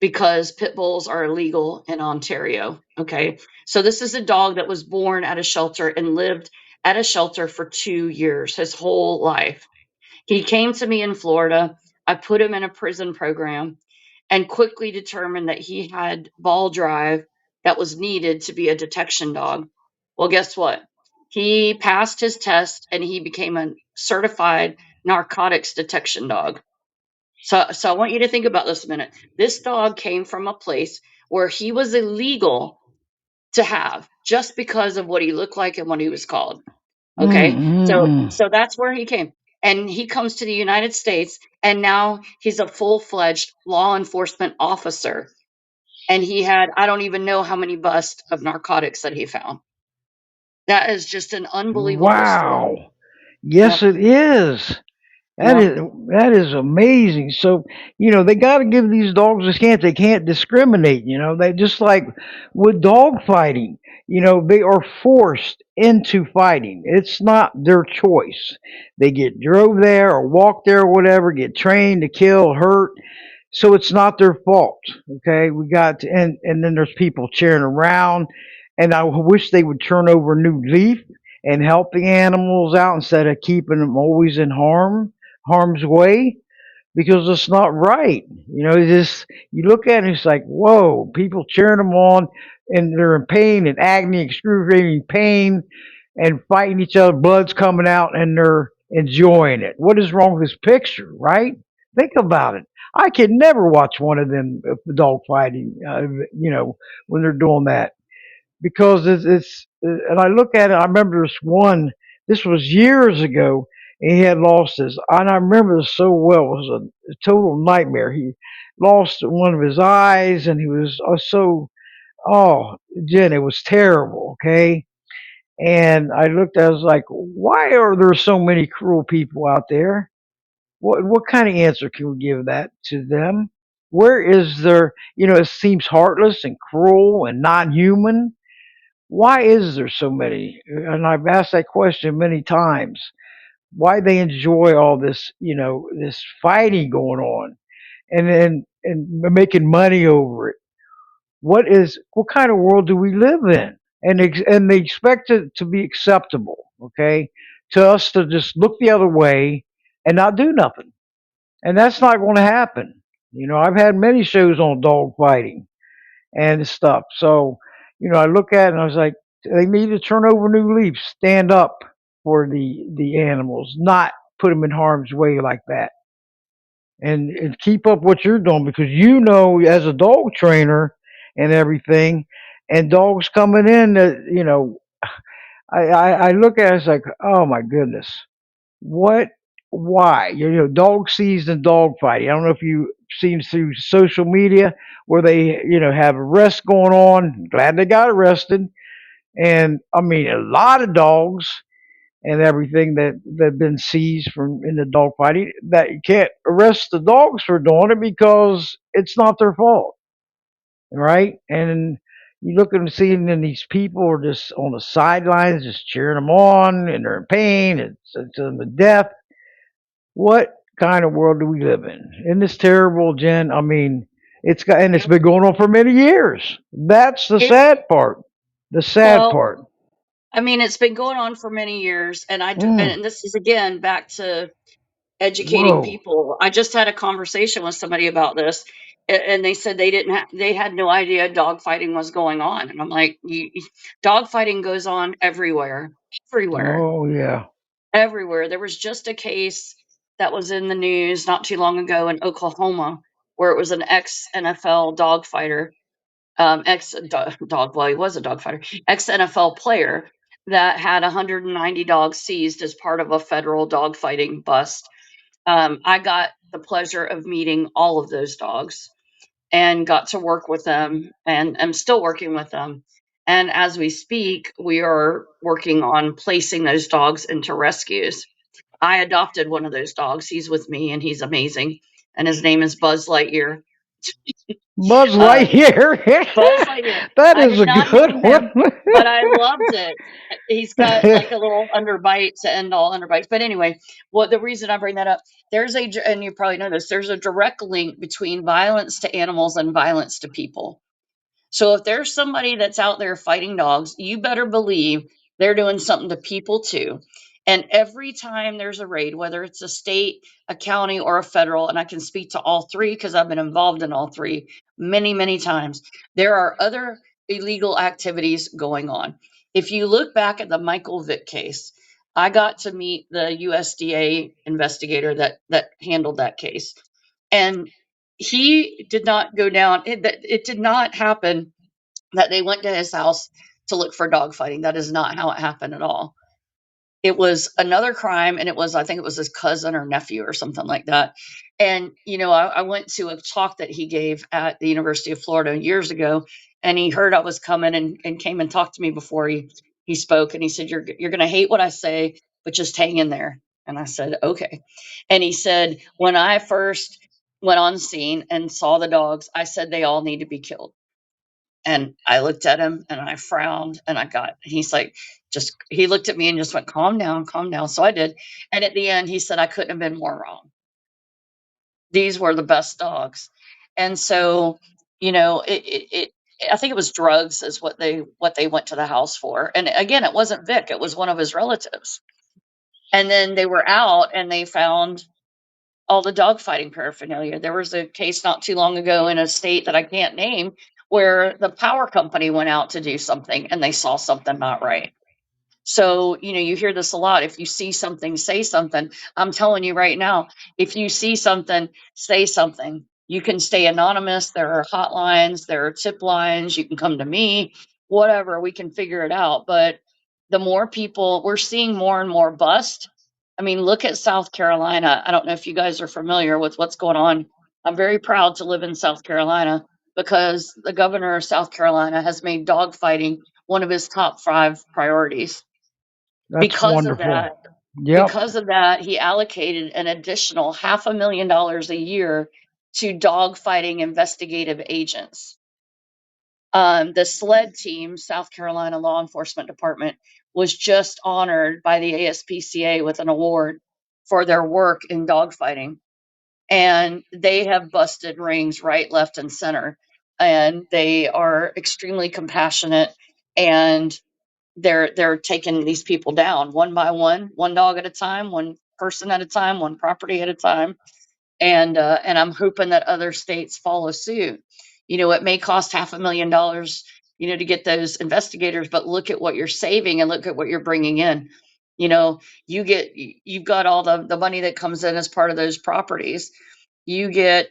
because pit bulls are illegal in Ontario. Okay. So this is a dog that was born at a shelter and lived at a shelter for 2 years, his whole life. He came to me in Florida. I put him in a prison program and quickly determined that he had ball drive that was needed to be a detection dog. Well, guess what? He passed his test and he became a certified narcotics detection dog. So I want you to think about this a minute. This dog came from a place where he was illegal to have just because of what he looked like and what he was called. Okay? So Mm. so that's where he came. And he comes to the United States and now he's a full-fledged law enforcement officer. And he had I don't even know how many busts of narcotics that he found. That is just an unbelievable story. Wow. Yes, Yep. it is. That Yep. is that is amazing. So, they got to give these dogs a chance. They can't discriminate. They just like with dog fighting. They are forced into fighting. It's not their choice. They get drove there or walk there or whatever. Get trained to kill, hurt. So it's not their fault. Okay, we got to, and then there's people cheering around, and I wish they would turn over a new leaf and help the animals out instead of keeping them always in harm's way, because it's not right. You look at it, it's like, whoa, people cheering them on, and they're in pain and agony, excruciating pain, and fighting each other, blood's coming out, and they're enjoying it. What is wrong with this picture, right? Think about it. I could never watch one of them dog fighting, when they're doing that, because and I look at it, I remember this one, this was years ago, and he had lost his, and I remember this so well, it was a total nightmare. He lost one of his eyes, and he was oh, Jen, it was terrible, okay? And I was like, why are there so many cruel people out there? What kind of answer can we give that to them? Where is there, it seems heartless and cruel and non-human. Why is there so many? And I've asked that question many times. Why they enjoy all this, this fighting going on, and making money over it. What kind of world do we live in? And they expect it to be acceptable, okay, to us to just look the other way and not do nothing, and that's not going to happen. I've had many shows on dog fighting and stuff. So, I look at it and I was like, they need to turn over new leaves, stand up for the animals, not put them in harm's way like that, and keep up what you're doing, because as a dog trainer and everything, and dogs coming in that I look at it, it's like, oh my goodness, what? why? Dog seized and dog fighting. I don't know if you seen through social media where they, have arrests going on. Glad they got arrested. And I mean, a lot of dogs and everything that been seized from in the dog fighting, that you can't arrest the dogs for doing it because it's not their fault, right? And you look and seeing and these people are just on the sidelines, just cheering them on, and they're in pain. It's them to death. What kind of world do we live in? Isn't this terrible, Jen? I mean, it's Yep. been going on for many years. That's the It's sad part. The sad well, part. I mean, it's been going on for many years, and Mm, and this is again back to educating whoa. people. I just had a conversation with somebody about this, and they said they had no idea dog fighting was going on, and I'm like, dog fighting goes on everywhere, everywhere, Oh yeah. everywhere. There was just a case that was in the news not too long ago in Oklahoma where it was an ex NFL dog fighter, ex dog. Well, he was a dog fighter, ex NFL player that had 190 dogs seized as part of a federal dog fighting bust. I got the pleasure of meeting all of those dogs and got to work with them, and I'm still working with them. And as we speak, we are working on placing those dogs into rescues. I adopted one of those dogs. He's with me and he's amazing. And his name is Buzz Lightyear. Buzz Uh, Lightyear. Buzz Lightyear. That I is did a not good name him, one. but I loved it. He's got like a little underbite to end all underbites. But anyway, what the reason I bring that up, and you probably know this, there's a direct link between violence to animals and violence to people. So if there's somebody that's out there fighting dogs, you better believe they're doing something to people too. And every time there's a raid, whether it's a state, a county, or a federal, and I can speak to all three because I've been involved in all three many, many times, there are other illegal activities going on. If you look back at the Michael Vick case, I got to meet the USDA investigator that handled that case. And he did not go down. It did not happen that they went to his house to look for dog fighting. That is not how it happened at all. It was another crime, and I think it was his cousin or nephew or something like that. And I went to a talk that he gave at the University of Florida years ago, and he heard I was coming and came and talked to me before he spoke, and he said, "You're going to hate what I say, but just hang in there." And I said, "Okay." And he said, "When I first went on scene and saw the dogs, I said they all need to be killed." And I looked at him and I frowned and he's like, he looked at me and just went, calm down, calm down. So I did. And at the end, he said, I couldn't have been more wrong. These were the best dogs. And so, I think it was drugs is what they went to the house for. And again, it wasn't Vic, it was one of his relatives. And then they were out and they found all the dogfighting paraphernalia. There was a case not too long ago in a state that I can't name where the power company went out to do something and they saw something not right. So, you hear this a lot. If you see something, say something. I'm telling you right now, if you see something, say something. You can stay anonymous. There are hotlines, there are tip lines. You can come to me, whatever. We can figure it out. But the more people, we're seeing more and more bust. I mean, look at South Carolina. I don't know if you guys are familiar with what's going on. I'm very proud to live in South Carolina because the governor of South Carolina has made dogfighting one of his top 5 priorities. That's Because of wonderful. that, Yep. he allocated an additional $500,000 a year to dogfighting investigative agents. The SLED team, South Carolina Law Enforcement Department, was just honored by the ASPCA with an award for their work in dogfighting. And they have busted rings right, left, and center. And they are extremely compassionate, and they're taking these people down one by one dog at a time, one person at a time, one property at a time. And I'm hoping that other states follow suit. It may cost $500,000, to get those investigators, but look at what you're saving and look at what you're bringing in. You know, you've got all the money that comes in as part of those properties. You get,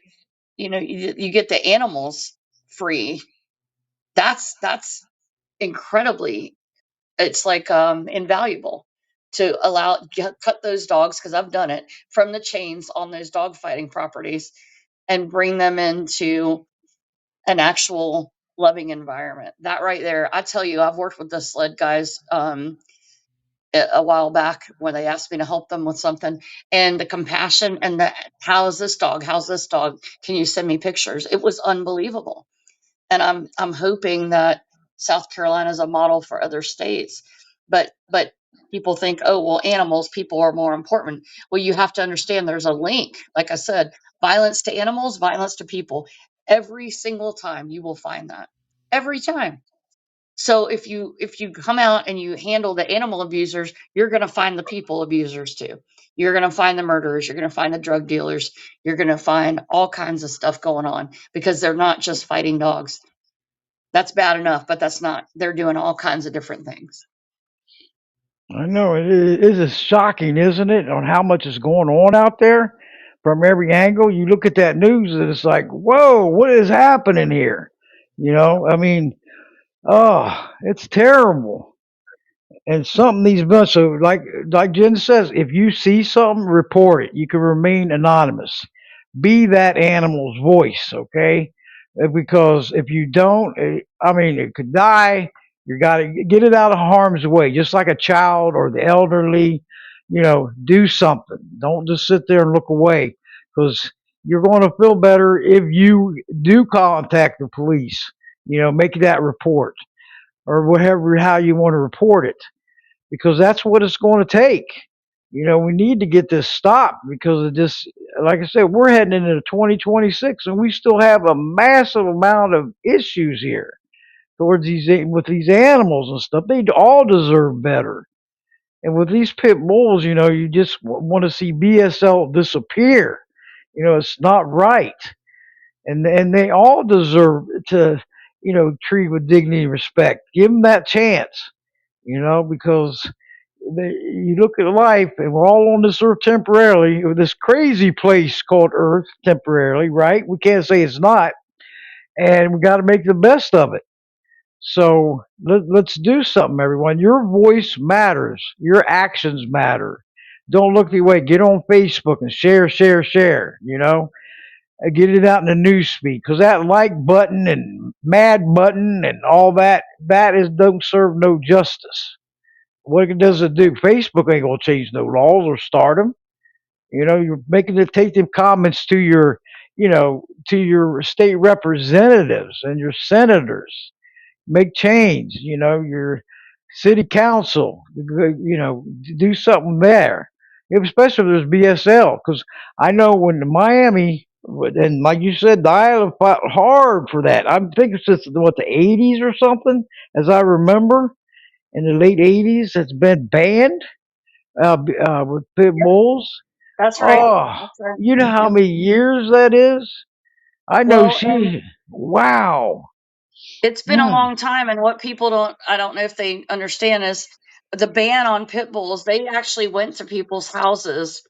you get the animals free. That's incredibly, it's like invaluable to allow cut those dogs, because I've done it, from the chains on those dog fighting properties and bring them into an actual loving environment. That right there, I tell you, I've worked with the sled guys a while back when they asked me to help them with something, and the compassion and the how's this dog? How's this dog? Can you send me pictures? It was unbelievable. And I'm hoping that South Carolina is a model for other states. But people think, oh well, animals, people are more important. Well, you have to understand there's a link. Like I said, violence to animals, violence to people. Every single time you will find that. Every time. So if you come out and you handle the animal abusers, you're going to find the people abusers too. You're going to find the murderers, you're going to find the drug dealers, you're going to find all kinds of stuff going on, because they're not just fighting dogs. That's bad enough, but that's not. They're doing all kinds of different things. I know it is shocking, isn't it, on how much is going on out there from every angle. You look at that news and it's like, whoa, what is happening here? I mean, oh, it's terrible. And something needs to be done. So, like Jen says, if you see something, report it. You can remain anonymous. Be that animal's voice, okay? Because if you don't, I mean, it could die. You got to get it out of harm's way, just like a child or the elderly. Do something. Don't just sit there and look away, because you're going to feel better if you do contact the police. Make that report or whatever, how you want to report it, because that's what it's going to take. We need to get this stopped because of this. Like I said, we're heading into 2026 and we still have a massive amount of issues here towards these animals and stuff. They all deserve better. And with these pit bulls, you just want to see BSL disappear. It's not right. And they all deserve to, treat with dignity and respect. Give them that chance, because you look at life, and we're all on this earth temporarily, this crazy place called Earth temporarily, right? We can't say it's not, and we got to make the best of it. So let's do something, everyone. Your voice matters. Your actions matter. Don't look the way. Get on Facebook and share, share, share. Get it out in the news speed, because that like button and mad button and all that is don't serve no justice. What does it do? Facebook ain't gonna change no laws or start them. You're making it take them comments to your state representatives and your senators. Make change. Your city council. Do something there. Especially if there's BSL, because I know when Miami, and like you said, the island fought hard for that. I think it's just the 80s or something, as I remember, in the late 80s. It's been banned with pit Yep, bulls. that's right. Oh, That's right. you know how Yep. many years that is? I know Well, and she. Wow. it's been a Mm, long time, and what people don't, I don't know if they understand, is the ban on pit bulls. They actually went to people's houses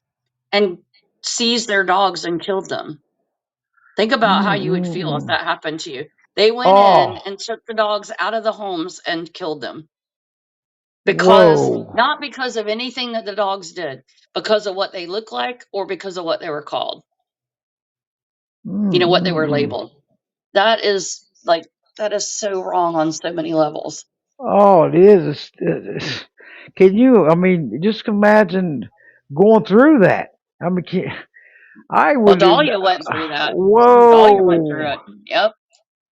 and seized their dogs and killed them. Think about how you would feel if mm. that happened to you. They went in Oh, and took the dogs out of the homes and killed them, because whoa. not because of anything that the dogs did, because of what they looked like or because of what they were called, what they were Mm. labeled. That is like, that is so wrong on so many levels. Oh, it is. Can you? I mean, just imagine going through that. I mean, I Well, would. Dahlia went through that. Dahlia went Whoa. through it. Yep.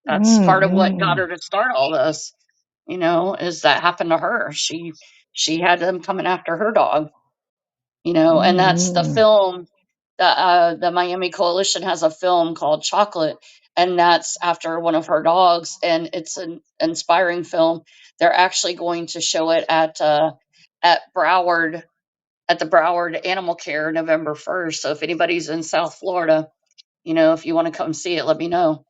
That's Mm, part of what got mm, her to start all this, is that happened to her. She had them coming after her dog, and that's the mm, film. The Miami Coalition has a film called Chocolate, and that's after one of her dogs, and it's an inspiring film. They're actually going to show it at Broward, at the Broward Animal Care, November 1st. So if anybody's in South Florida, if you want to come see it, let me know.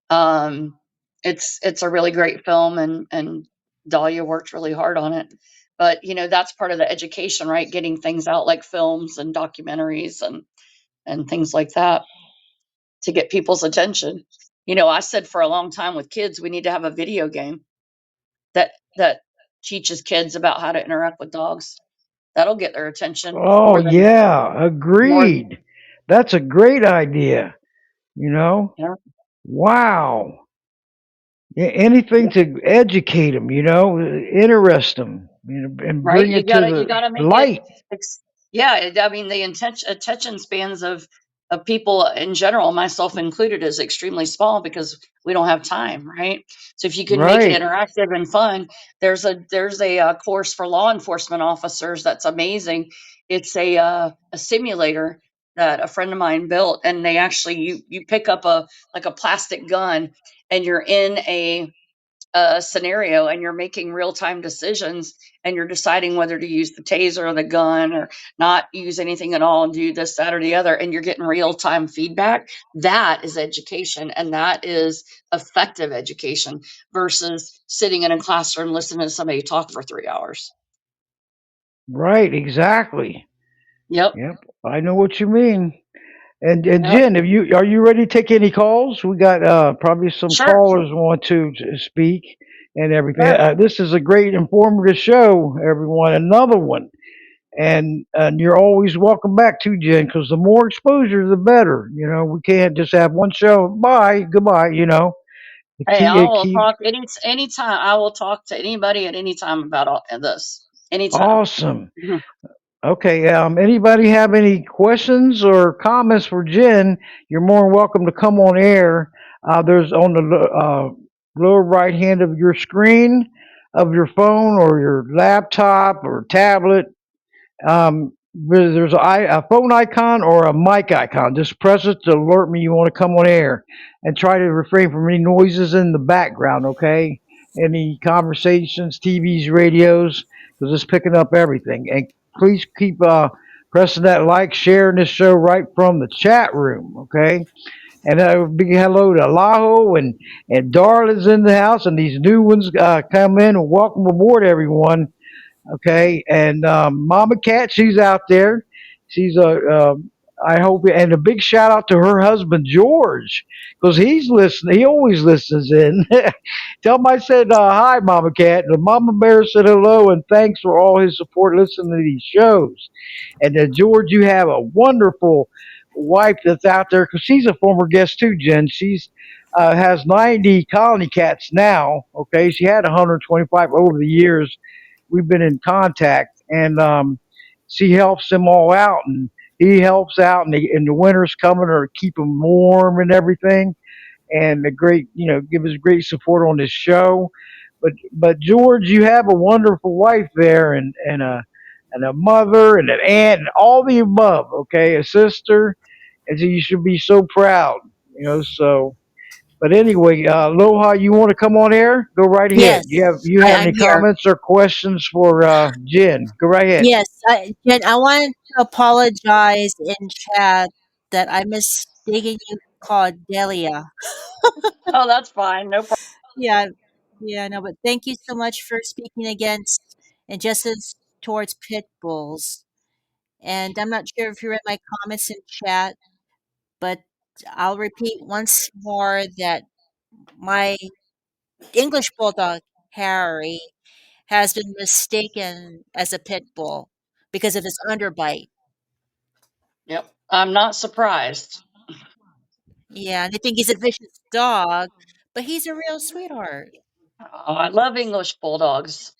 Um, it's a really great film, and Dahlia worked really hard on it. But that's part of the education, right? Getting things out like films and documentaries and things like that to get people's attention. I said for a long time with kids, we need to have a video game that teaches kids about how to interact with dogs. That'll get their attention Oh, yeah, more. agreed. That's a great idea, you know? Yeah. Wow. Anything to educate them, interest them, and Right? bring it to You the gotta make it. light. Yeah, I mean, the attention spans of people in general, myself included, is extremely small because we don't have time, right? So if you can make it Right, interactive and fun, there's a course for law enforcement officers that's amazing. It's a simulator that a friend of mine built, and they actually you pick up a like a plastic gun, and you're in a scenario, and you're making real time decisions, and you're deciding whether to use the taser or the gun or not use anything at all and do this, that, or the other. And you're getting real time feedback. That is education. And that is effective education versus sitting in a classroom listening to somebody talk for 3 hours. right, exactly. Yep. Yep, I know what you mean. And Yep. Jen, are you ready to take any calls? We got probably some Sure. callers want to speak and everything. Sure. This is a great informative show, everyone. Another one, and you're always welcome back to Jen because the more exposure, the better. We can't just have one show. Bye, goodbye. Hey, I will Keep talk anytime. I will talk to anybody at any time about all this. Anytime. awesome. Okay, anybody have any questions or comments for Jen? You're more than welcome to come on air. There's on the lower right hand of your screen of your phone or your laptop or tablet. There's a phone icon or a mic icon. Just press it to alert me you want to come on air, and try to refrain from any noises in the background. Okay, any conversations, TVs, radios, because it's picking up everything. And please keep pressing that like, sharing this show right from the chat room. Okay. And a big hello to Laho and Darla's in the house, and these new ones come in. And welcome aboard, everyone. Okay, and Mama Cat, she's out there. She's a. I hope, and a big shout out to her husband George, because he's listening. He always listens in. Tell him I said hi, Mama Cat. The Mama Bear said hello and thanks for all his support listening to these shows. And George, you have a wonderful wife that's out there because she's a former guest too, Jen. She's has 90 colony cats now. Okay, she had 125 over the years we've been in contact, and she helps them all out, and he helps out, and the winter's coming to keep them warm and everything, and the great, give us great support on this show. But George, you have a wonderful wife there, and a mother and an aunt and all the above. Okay, a sister, and so you should be so proud. So. But anyway, Aloha, you want to come on air? Go right ahead. Yes, You have I'm any here. comments or questions for Jen? Go right ahead. Yes, Jen, I wanted to apologize in chat that I mistaken you called Delia. Oh, that's fine. No problem. Yeah, yeah, no, but thank you so much for speaking against injustice towards pit bulls. And I'm not sure if you read my comments in chat, but I'll repeat once more that my English bulldog, Harry, has been mistaken as a pit bull because of his underbite. Yep. I'm not surprised. Yeah, they think he's a vicious dog, but he's a real sweetheart. Oh, I love English bulldogs.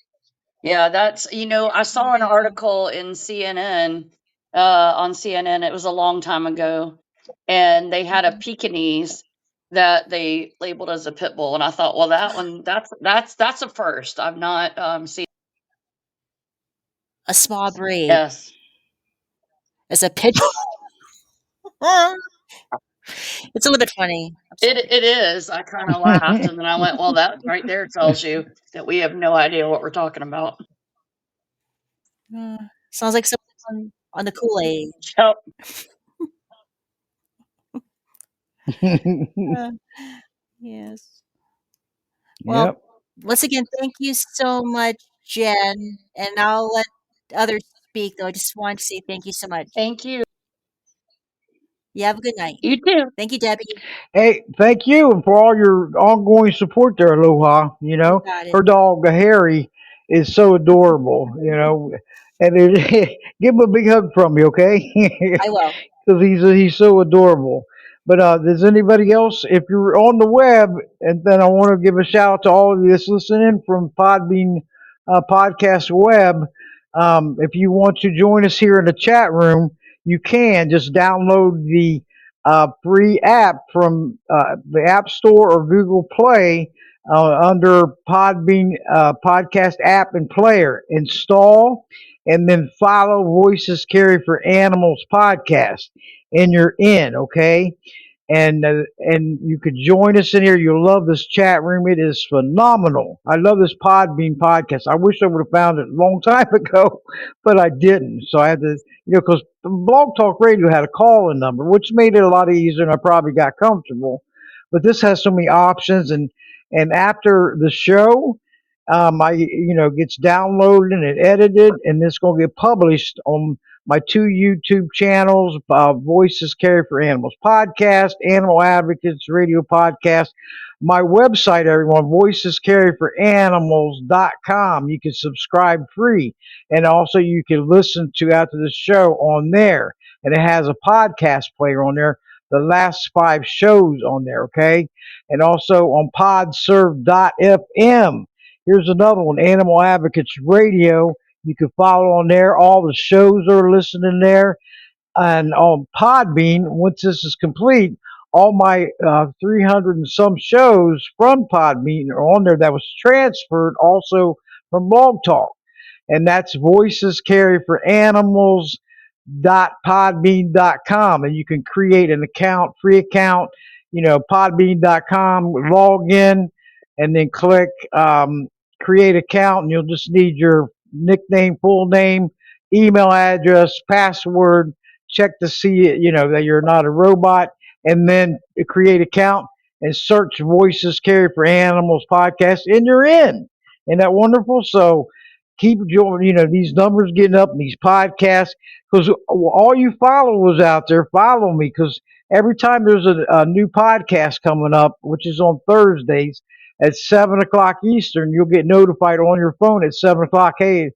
Yeah, I saw an Yeah, article in CNN, on CNN. It was a long time ago, and they had a mhm. Pekingese that they labeled as a pit bull, and I thought, well, that's a first. I've not seen. A small breed Yes, as a pit bull. It's a little bit funny. I'm sorry. it is. I kind of laughed, and then I went, well, that right there tells you that we have no idea what we're talking about. Uh, Sounds like someone on the Kool-Aid. Yep. Uh, yes. Well, Yep. once again, thank you so much, Jen. And I'll let others speak, though. I just wanted to say thank you so much. Thank you. You have a good night. You too. Thank you, Debbie. Hey, thank you for all your ongoing support there, Aloha. You got it. Her dog Harry is so adorable. And give him a big hug from me, okay? I will. Because he's so adorable. But does anybody else, if you're on the web, and then I want to give a shout out to all of you that's listening from Podbean Podcast Web. If you want to join us here in the chat room, you can just download the free app from the App Store or Google Play under Podbean Podcast App and Player. Install and then follow Voices Carry for Animals podcast, and you're in, okay? And you could join us in here. You'll love this chat room. It is phenomenal. I love this Podbean podcast. I wish I would have found it a long time ago, but I didn't. So I had to, because Blog Talk Radio had a call-in number, which made it a lot easier, and I probably got comfortable. But this has so many options, and after the show, I gets downloaded and edited, and it's going to get published on my two YouTube channels, Voices Carry for Animals podcast, Animal Advocates Radio podcast, my website, everyone, voicescarryforanimals.com. You can subscribe free, and also you can listen to after the show on there, and it has a podcast player on there. The last 5 shows on there, okay, and also on podserve.fm. Here's another one, Animal Advocates Radio. You can follow on there. All the shows are listening there. And on Podbean, once this is complete, all my 300 and some shows from Podbean are on there that was transferred also from Blog Talk. And that's Voices Carry for Animals podbean.com, and you can create an account, free account, podbean.com, log in, and then click create account, and you'll just need your nickname, full name, email address, password, check to see that you're not a robot, and then create account and search Voices Carry for Animals podcast, and you're in. Isn't that wonderful? So keep joining, these numbers getting up in these podcasts, because all you followers out there, follow me, because every time there's a new podcast coming up, which is on Thursdays at 7 o'clock Eastern, you'll get notified on your phone at 7 o'clock. Hey,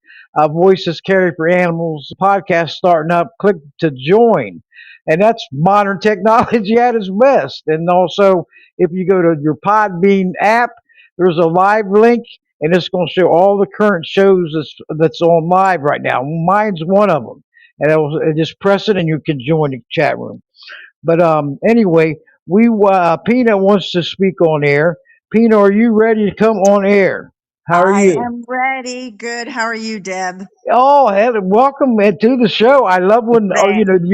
Voices Carry for Animals podcast starting up. Click to join. And that's modern technology at its best. And also, if you go to your Podbean app, there's a live link, and it's going to show all the current shows that's on live right now. Mine's one of them, and just press it, and you can join the chat room. But anyway, Peanut wants to speak on air. Peanut, are you ready to come on air? How are I you? am ready. Good. How are you, Deb? Oh, Heather, welcome to the show. I love when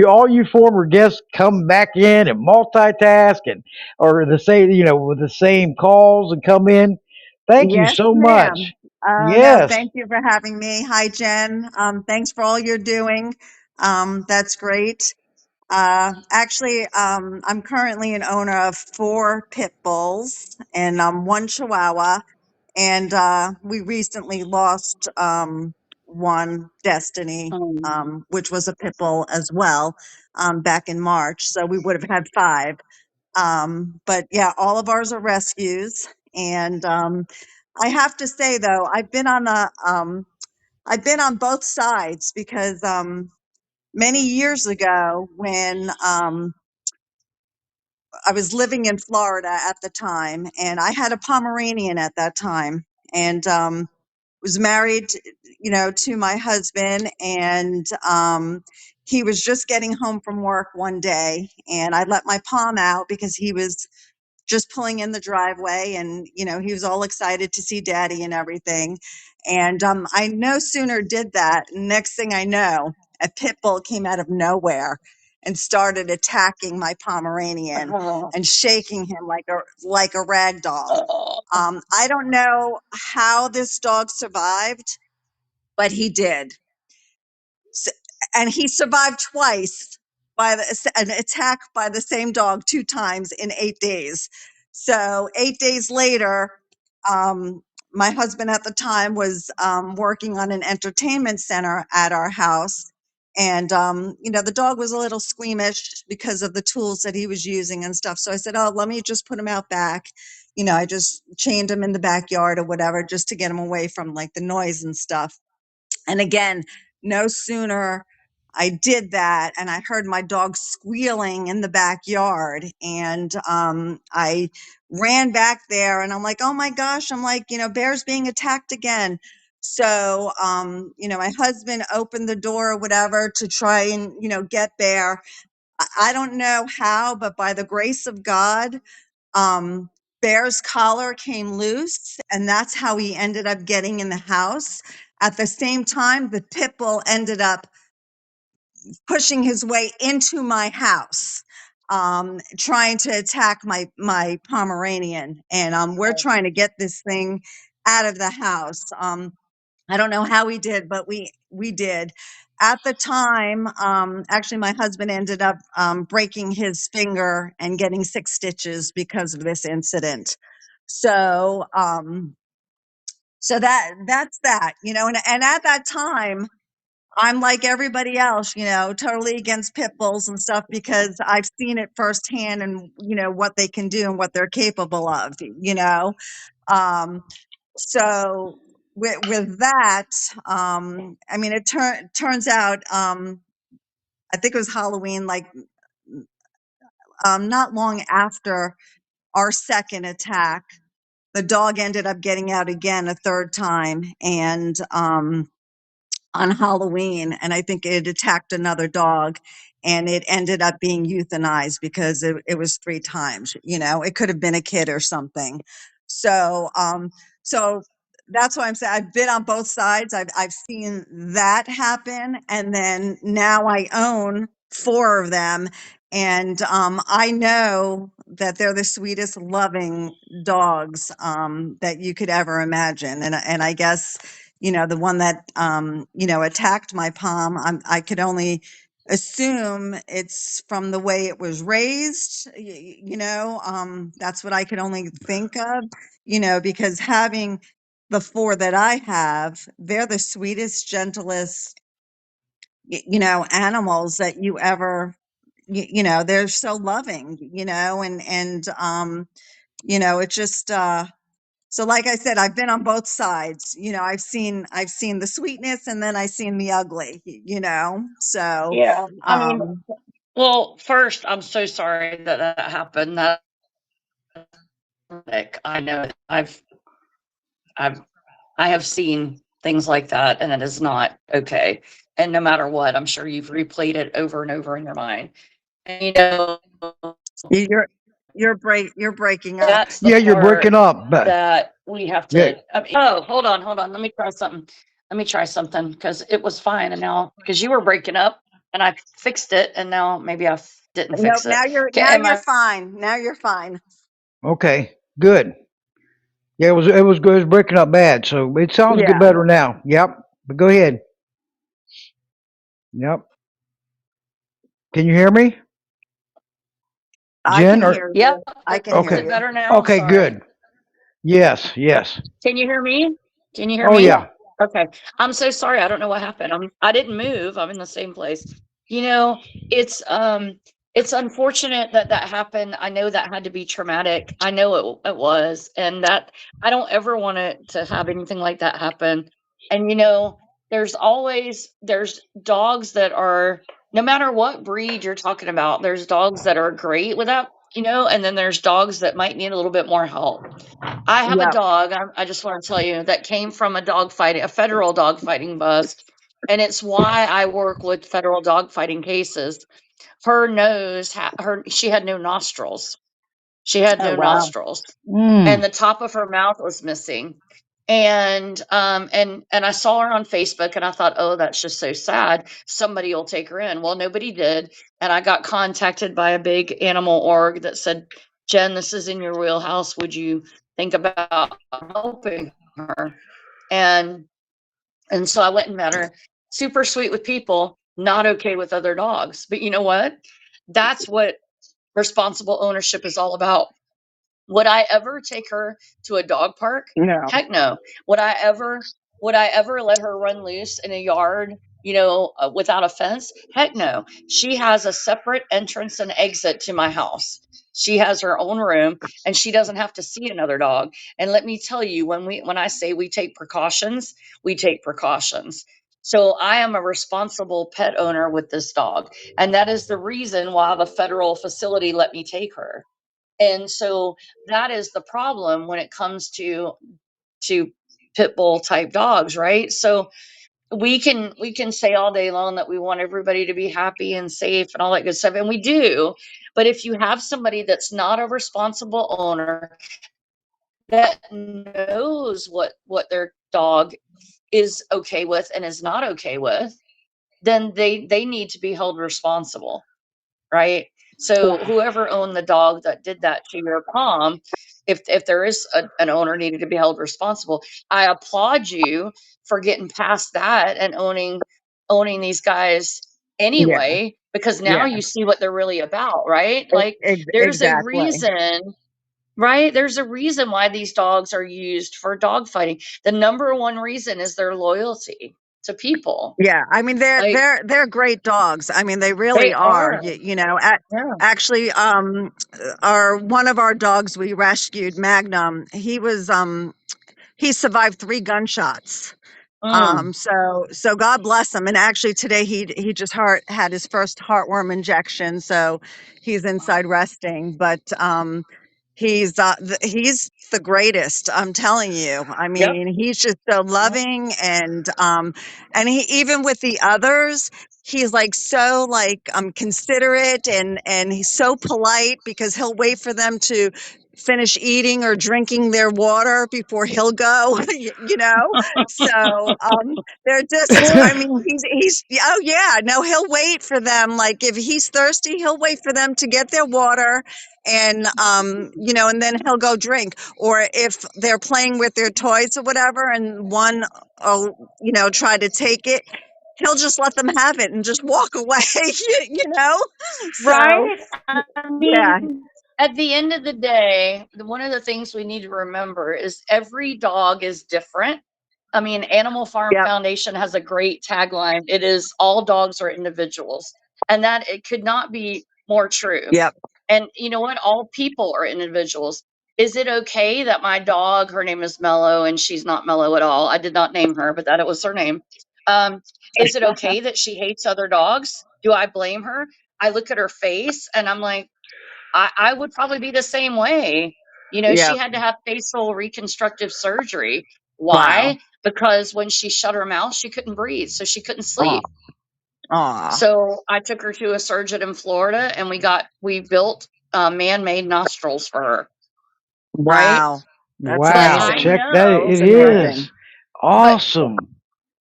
all you former guests come back in and multitask, and or the same with the same calls and come in. Thank you Yes, so much. ma'am. Oh, no, Yes. thank you for having me. Hi, Jen. Thanks for all you're doing. That's great. Actually, I'm currently an owner of 4 pit bulls and one Chihuahua, and we recently lost one, Destiny, which was a pit bull as well, back in March. So we would have had 5. But yeah, all of ours are rescues, and I have to say though, I've been on both sides because many years ago when I was living in Florida at the time, and I had a Pomeranian at that time, and was married, to my husband, and he was just getting home from work one day, and I let my Pom out because he was just pulling in the driveway, and he was all excited to see daddy and everything, and I no sooner did that, next thing I know, a pit bull came out of nowhere and started attacking my Pomeranian Oh, and shaking him like a rag doll. oh, I don't know how this dog survived, but he did. S- and he survived twice an attack by the same dog 2 times in 8 days. So 8 days later, um, my husband at the time was working on an entertainment center at our house. And, the dog was a little squeamish because of the tools that he was using and stuff. So I said, oh, let me just put him out back. I just chained him in the backyard or whatever, just to get him away from like the noise and stuff. And again, no sooner I did that, and I heard my dog squealing in the backyard, and I ran back there, and I'm like, oh my gosh, I'm like, Bear's being attacked again. So, my husband opened the door or whatever to try and, get Bear. I don't know how, but by the grace of God, um, Bear's collar came loose, and that's how he ended up getting in the house. At the same time, the pit bull ended up pushing his way into my house, trying to attack my Pomeranian, and we're trying to get this thing out of the house. I don't know how we did, but we did. At the time, actually, my husband ended up breaking his finger and getting 6 stitches because of this incident. So, so that's that, and at that time, I'm like everybody else, totally against pit bulls and stuff because I've seen it firsthand and what they can do and what they're capable of. Um, so with that, I mean, it turns out, I think it was Halloween, like not long after our second attack, the dog ended up getting out again a third time, and on Halloween, and I think it attacked another dog, and it ended up being euthanized because it was 3 times. It could have been a kid or something. So, so that's why I'm saying I've been on both sides. I've seen that happen, and then now I own 4 of them, and I know that they're the sweetest, loving dogs that you could ever imagine, and I guess the one that, attacked my palm, I could only assume it's from the way it was raised. That's what I could only think of, because having the 4 that I have, they're the sweetest, gentlest, animals that you ever, they're so loving, and it just, so like I said, I've been on both sides. I've seen the sweetness, and then I seen the ugly. So Yeah. I mean, um well, first, I'm so sorry that that happened. That I know I've I have seen things like that, and it is not okay. And no matter what, I'm sure you've replayed it over and over in your mind. And you're you're breaking up. that's the Yeah, you're breaking part up, but that we have yeah. to. I mean, oh, hold on. Let me try something. Let me try something because it was fine, and now because you were breaking up, and I fixed it, and now maybe didn't Nope, fix now it. you're Okay, now am you're I? fine. Now you're fine. Okay, good. Yeah, it was good. It was breaking up bad, so it sounds good Yeah, better now. Yep. But go ahead. Yep. Can you hear me, I Jen? can Or hear Yep. you. I can Is hear okay. it you. better now? Okay, Sorry. good. Yes, yes. Can you hear me? Can you hear Oh me? yeah. Okay. I'm so sorry. I don't know what happened. I didn't move. I'm in the same place. You know, it's it's unfortunate that that happened. I know that had to be traumatic. I know it was, and that I don't ever want it to have anything like that happen. And there's dogs that are no matter what breed you're talking about, there's dogs that are great without, and then there's dogs that might need a little bit more help. I have a Yep. dog. I just want to tell you that came from a federal dog fighting bust, and it's why I work with federal dog fighting cases. Her nose, she had no nostrils. She had Oh no wow. nostrils, and Mm. the top of her mouth was missing. And I saw her on Facebook, and I thought, oh, that's just so sad. Somebody will take her in. Well, nobody did, and I got contacted by a big animal org that said, Jen, this is in your wheelhouse. Would you think about helping her? And and so I went and met her. Super sweet with people, not okay with other dogs. But you know what? That's what responsible ownership is all about. Would I ever take her to a dog park? No. Heck no. Would I ever would I ever let her run loose in a yard, without a fence? Heck no. She has a separate entrance and exit to my house. She has her own room, and she doesn't have to see another dog. And let me tell you, when I say we take precautions, we take precautions. So I am a responsible pet owner with this dog. And that is the reason why the federal facility let me take her. And so that is the problem when it comes to pit bull type dogs, right? So we can say all day long that we want everybody to be happy and safe and all that good stuff, and we do. But if you have somebody that's not a responsible owner that knows what their dog is okay with and is not okay with, then they need to be held responsible, right? So Yeah. whoever owned the dog that did that to your palm, if there is an owner needed to be held responsible, I applaud you for getting past that and owning these guys Yeah. anyway, because now Yeah. you see what they're really about, right? Like there's a Exactly. reason, right? There's a reason why these dogs are used for dog fighting. The number one reason is their loyalty to people. Yeah, I mean Like they're great dogs. I mean they really they are. are. You know, Yeah. actually, our one of our dogs we rescued, Magnum. He survived 3 gunshots. Mm. So God bless him. And actually today he just had his first heartworm injection, so he's inside resting. But he's the greatest. I'm telling you. I Yep. mean, he's just so Yep. loving, and he even with the others. He's like so like considerate, and he's so polite because he'll wait for them to finish eating or drinking their water before he'll go. You know, so they're just, I mean, oh yeah, no, he'll wait for them. Like if he's thirsty, he'll wait for them to get their water, and and then he'll go drink. Or if they're playing with their toys or whatever, and one try to take it, he'll just let them have it and just walk away. So Right? I yeah, mean, at the end of the day, one of the things we need to remember is every dog is different. I mean, Animal Farm yep, Foundation has a great tagline. It is all dogs are individuals. And that it could not be more true. yep, And you know what? All people are individuals. Is it okay that my dog, her name is Mellow, and she's not Mellow at all? I did not name her, but that it was her name. Um, is it okay that she hates other dogs? Do I blame her? I look at her face and I'm like, I would probably be the same way. You know, she yep. had to have facial reconstructive surgery. Wow. Why? Because when she shut her mouth, she couldn't breathe, so she couldn't Oh, sleep. aw. So I took her to a surgeon in Florida, and we built man-made nostrils for her. Right? Wow. That's But Wow, I amazing. check that. know, That's It amazing. is but awesome.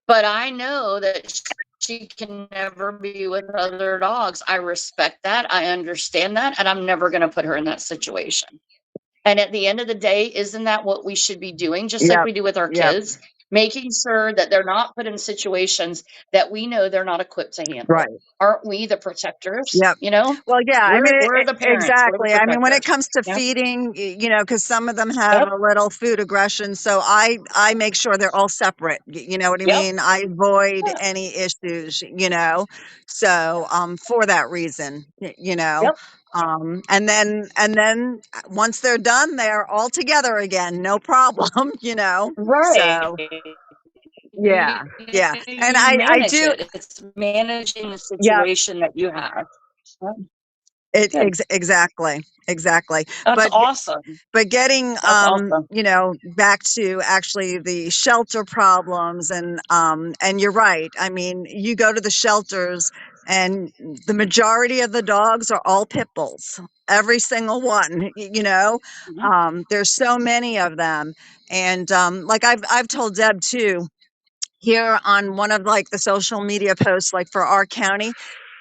I know that she can never be with other dogs. I respect that. I understand that, and I'm never going to put her in that situation. And at the end of the day, isn't that what we should be doing? Just like Yep. we do with our Yep. kids, making sure that they're not put in situations that we know they're not equipped to handle. Right. Aren't we the protectors? Yep. You know, Well, yeah, I mean, we're the parents, we're the exactly. I mean, when it protectors. comes to Yeah. feeding, because some of them have Yep. a little food aggression, so I make sure they're all separate. You know what I Yep. mean? I avoid Yeah. any issues. So for that reason, Yep. and then once they're done, they're all together again, no problem. So Right. yeah, yeah, and You I manage do. it. It's managing the Yeah, situation that you have. Yeah, good. exactly. That's But awesome. getting That's awesome. back to actually the shelter problems, and you're right. I mean, you go to the shelters and the majority of the dogs are all pit bulls, every single one. Mhm. There's so many of them, and like I've told Deb too, here on one of like the social media posts, like for our county,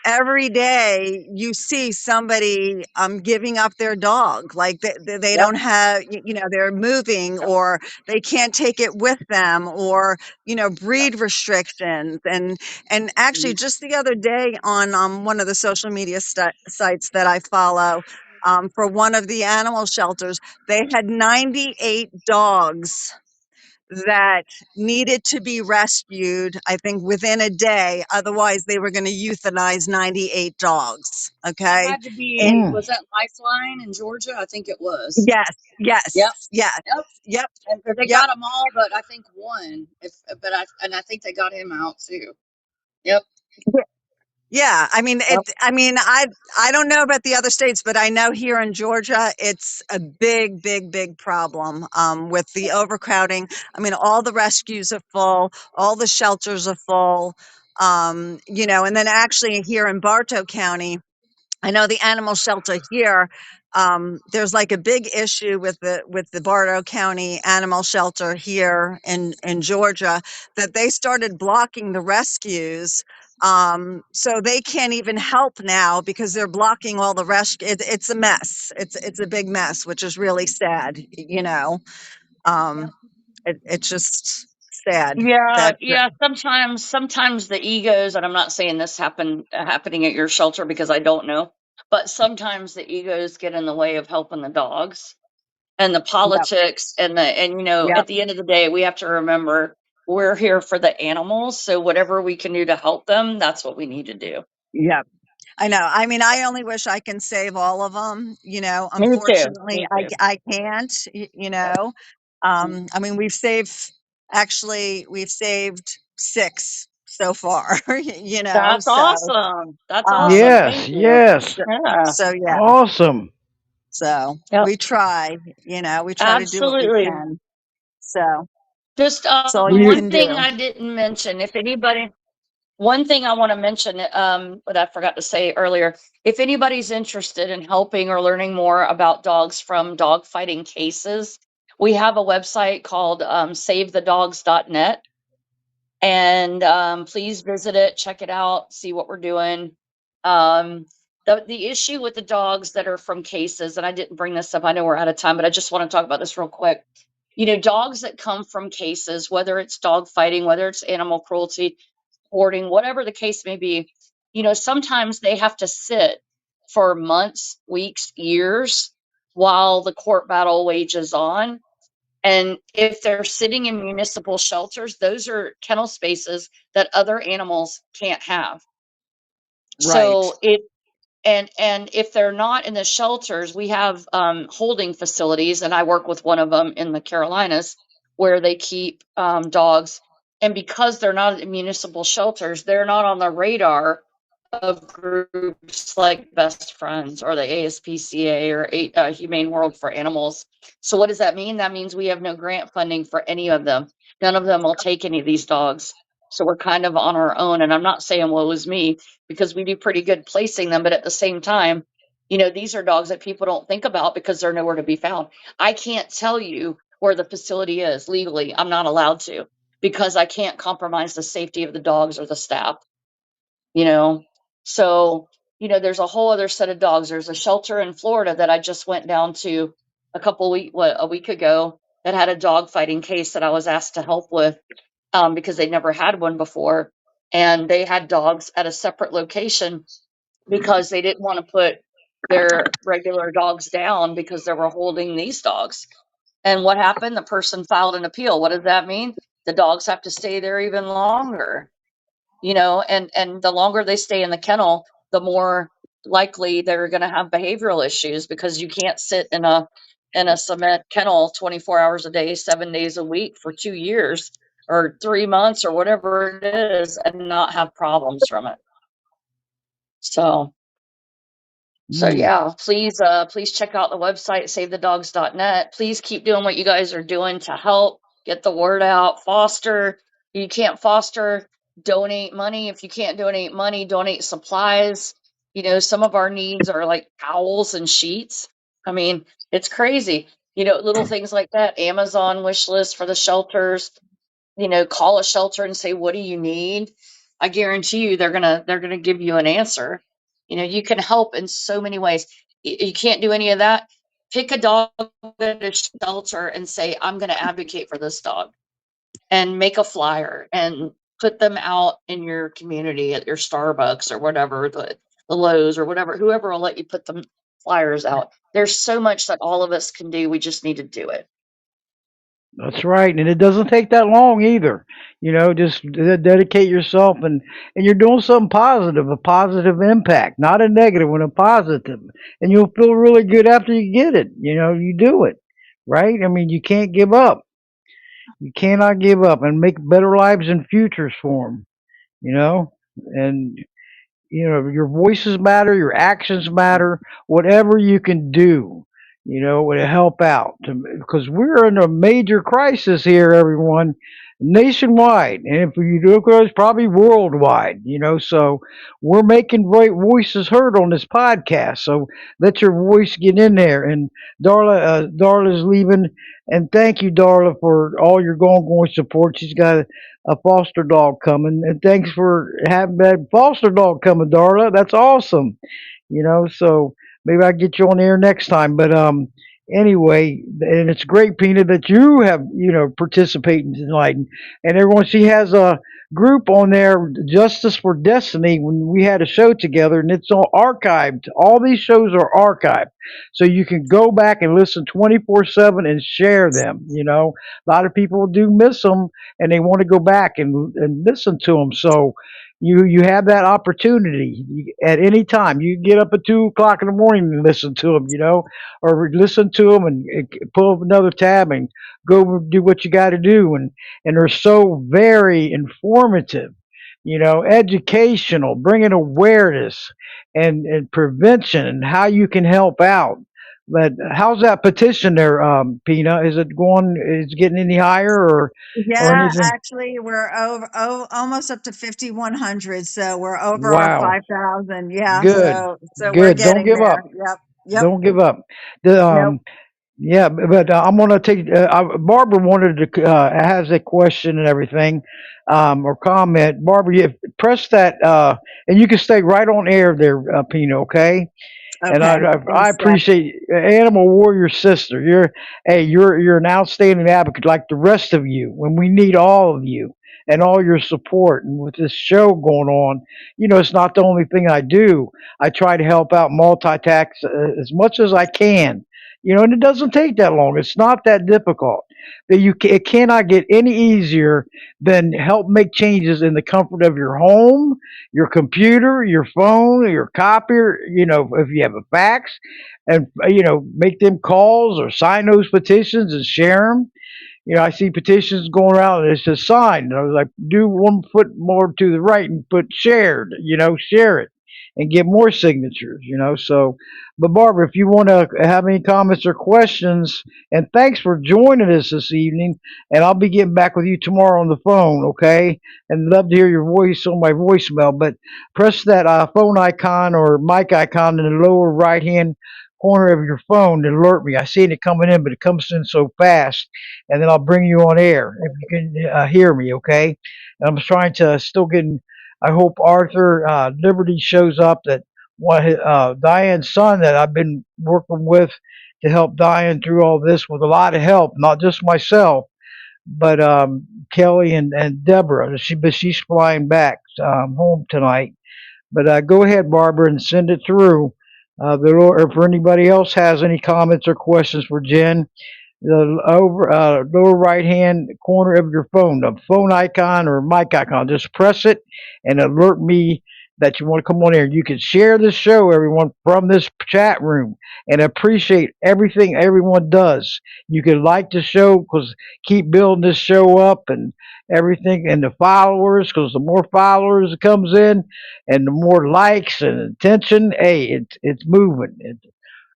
every day you see somebody giving up their dog, like they Yep. don't have, they're moving, Yep. or they can't take it with them, or Yep. breed restrictions. And actually Mhm. just the other day on one of the social media sites that I follow, for one of the animal shelters, they had 98 dogs that needed to be rescued, I think, within a day. Otherwise, they were going to euthanize 98 dogs. That Okay. had to be, And Mm. was that Lifeline in Georgia? I think it was. yes, Yep. yes, yes, Yep. yep, And they yep. got them all, but I think one. I think they got him out too. Yep. Yeah, I mean Yep. I don't know about the other states, but I know here in Georgia it's a big, big, big problem with the overcrowding. I mean, all the rescues are full, all the shelters are full. And then actually here in Bartow County, I know the animal shelter here. There's like a big issue with the Bartow County Animal Shelter here in Georgia, that they started blocking the rescues. So they can't even help now because they're blocking all the rescue. It's a mess. It's a big mess, which is really sad. It's just sad Yeah, that. yeah. Sometimes the egos, and I'm not saying this happening at your shelter because I don't know, but sometimes the egos get in the way of helping the dogs and the Yep, politics and yep, at the end of the day, we have to remember we're here for the animals. So whatever we can do to help them, that's what we need to do. yep. I know. I mean, I only wish I can save all of them. Me too. Unfortunately, Me I too. I can't. I mean, we've saved six so far. That's So awesome. That's um, awesome. Thank Yes, you. yes. so, Yeah. so yeah. Awesome. So Yep. we try. We try to do what we Absolutely. can. So Just that's all you We one can thing do. I didn't mention. One thing I want to mention, but I forgot to say earlier, if anybody's interested in helping or learning more about dogs from dog fighting cases, we have a website called savethedogs.net. And please visit it, check it out, see what we're doing. Um, the issue with the dogs that are from cases, and I didn't bring this up, I know we're out of time, but I just want to talk about this real quick. Dogs that come from cases, whether it's dog fighting, whether it's animal cruelty, hoarding, whatever the case may be, sometimes they have to sit for months, weeks, years while the court battle wages on. And if they're sitting in municipal shelters, those are kennel spaces that other animals can't have. Right. So and if they're not in the shelters, we have holding facilities, and I work with one of them in the Carolinas where they keep dogs. And because they're not in municipal shelters, they're not on the radar of groups like Best Friends or the ASPCA or Humane World for Animals. So what does that mean? That means we have no grant funding for any of them. None of them will take any of these dogs. So we're kind of on our own. And I'm not saying woe is me, because we do pretty good placing them. But at the same time, these are dogs that people don't think about because they're nowhere to be found. I can't tell you where the facility is legally. I'm not allowed to, because I can't compromise the safety of the dogs or the staff, you know. So, there's a whole other set of dogs. There's a shelter in Florida that I just went down to a week ago, that had a dog fighting case that I was asked to help with, because they never had one before. And they had dogs at a separate location because they didn't want to put their regular dogs down because they were holding these dogs. And what happened? The person filed an appeal. What does that mean? The dogs have to stay there even longer, and the longer they stay in the kennel, the more likely they're going to have behavioral issues, because you can't sit in a cement kennel 24 hours a day, 7 days a week for 2 years or 3 months or whatever it is and not have problems from it. So mm. yeah, please check out the website, savethedogs.net. Please keep doing what you guys are doing to help get the word out. Foster. You can't foster, donate money. If you can't donate money, donate supplies. Some of our needs are like towels and sheets. I mean, it's crazy. Little things like that. Amazon wish list for the shelters. Call a shelter and say, what do you need? I guarantee you they're gonna give you an answer. You can help in so many ways. You can't do any of that. Pick a dog at a shelter and say, I'm gonna advocate for this dog, and make a flyer and put them out in your community at your Starbucks or whatever, the Lowe's or whatever, whoever will let you put the flyers out. There's so much that all of us can do. We just need to do it. That's right, and it doesn't take that long either. Just dedicate yourself, and you're doing something positive, a positive impact, not a negative one, a positive, and you'll feel really good after you get it. You do it, right? I mean, you can't give up. You cannot give up, and make better lives and futures for them. And your voices matter, your actions matter, whatever you can do, to help out. Because we're in a major crisis here, everyone, nationwide. And if you look at it, probably worldwide, so we're making voices heard on this podcast. So let your voice get in there. And Darla's leaving. And thank you, Darla, for all your going support. She's got a foster dog coming, and thanks for having that foster dog coming, Darla. That's awesome. So maybe I get you on the air next time. But anyway, and it's great, Pina, that you have participating tonight, and everyone. She has a group on there, Justice for Destiny, when we had a show together, and it's all archived. All these shows are archived, so you can go back and listen 24/7 and share them. A lot of people do miss them, and they want to go back and listen to them. So you have that opportunity at any time. You get up at 2 o'clock in the morning and listen to them, or listen to them and pull up another tab and go do what you got to do. And they're so very informative, educational, bringing awareness and prevention and how you can help out. But how's that petition there, Pina? Is it going? Is it getting any higher or Yeah, anything? actually, we're almost up to 5,100. So we're over our Wow, 5,000. Yeah. good, So we're good. Don't getting give there. up. Yep. Yep. Don't give up. The Nope. Yeah, but I'm gonna take. Barbara wanted to has a question and everything, or comment. Barbara, you press that, and you can stay right on air there, Pino. Okay. And Okay. I Thanks, Jeff. appreciate Animal Warrior Sister. You're an outstanding advocate like the rest of you. When we need all of you and all your support, and with this show going on, it's not the only thing I do. I try to help out multitask as much as I can. And it doesn't take that long. It's not that difficult. It cannot get any easier than help make changes in the comfort of your home, your computer, your phone, your copier, if you have a fax, and, make them calls or sign those petitions and share them. I see petitions going around and it says signed. And I was like, do 1 foot more to the right and put shared, share it and get more signatures, So, but Barbara, if you want to have any comments or questions, and thanks for joining us this evening, and I'll be getting back with you tomorrow on the phone, okay? And love to hear your voice on my voicemail, but press that phone icon or mic icon in the lower right hand corner of your phone to alert me. I seen it coming in, but it comes in so fast, and then I'll bring you on air if you can hear me, okay? And I'm trying to still getting. I hope Arthur Liberty shows up. That Diane's son that I've been working with to help Diane through all this with a lot of help, not just myself, but Kelly and Deborah. But she's flying back home tonight. But go ahead, Barbara, and send it through. Or if anybody else has any comments or questions for Jen, the lower right hand corner of your phone, the phone icon or mic icon. Just press it and alert me that you want to come on here. You can share this show, everyone, from this chat room, and appreciate everything everyone does. You can like the show because keep building this show up and everything, and the followers, because the more followers it comes in and the more likes and attention, hey, it's moving.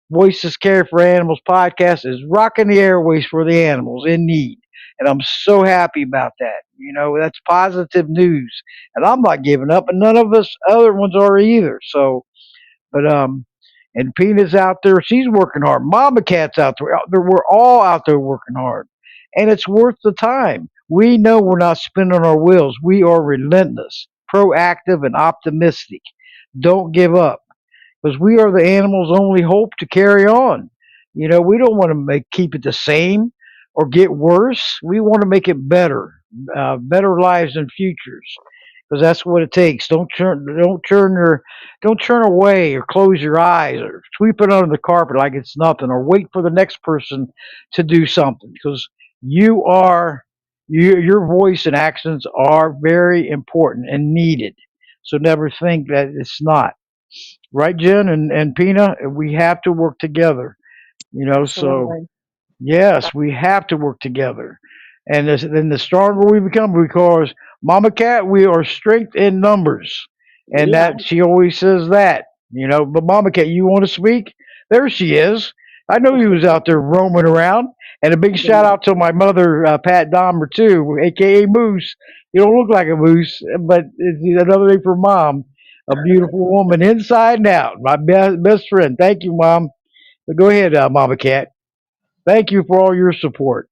Voices Care for Animals podcast is rocking the airways for the animals in need. And I'm so happy about that. That's positive news. And I'm not giving up, and none of us other ones are either. So, but, and Peanut's out there. She's working hard. Mama Cat's out there. We're all out there working hard. And it's worth the time. We know we're not spinning our wheels. We are relentless, proactive, and optimistic. Don't give up because we are the animal's only hope to carry on. We don't want to keep it the same or get worse. We want to make it better, better lives and futures, because that's what it takes. Don't turn away or close your eyes or sweep it under the carpet like it's nothing, or wait for the next person to do something, because You are your voice and accents are very important and needed. So never think that it's not. Right, Jen and Pina? We have to work together. So Absolutely. yes, we have to work together. And then the stronger we become, because Mama Cat, we are strength in numbers. And We are. that she always says that. But Mama Cat, you want to speak? There she is. I know you was out there roaming around. And a big shout out to my mother, Pat Dahmer, too, aka Moose. You don't look like a moose, but it's another name for Mom. A beautiful woman inside and out. My best friend. Thank you, Mom. But go ahead, Mama Cat. Thank you for all your support.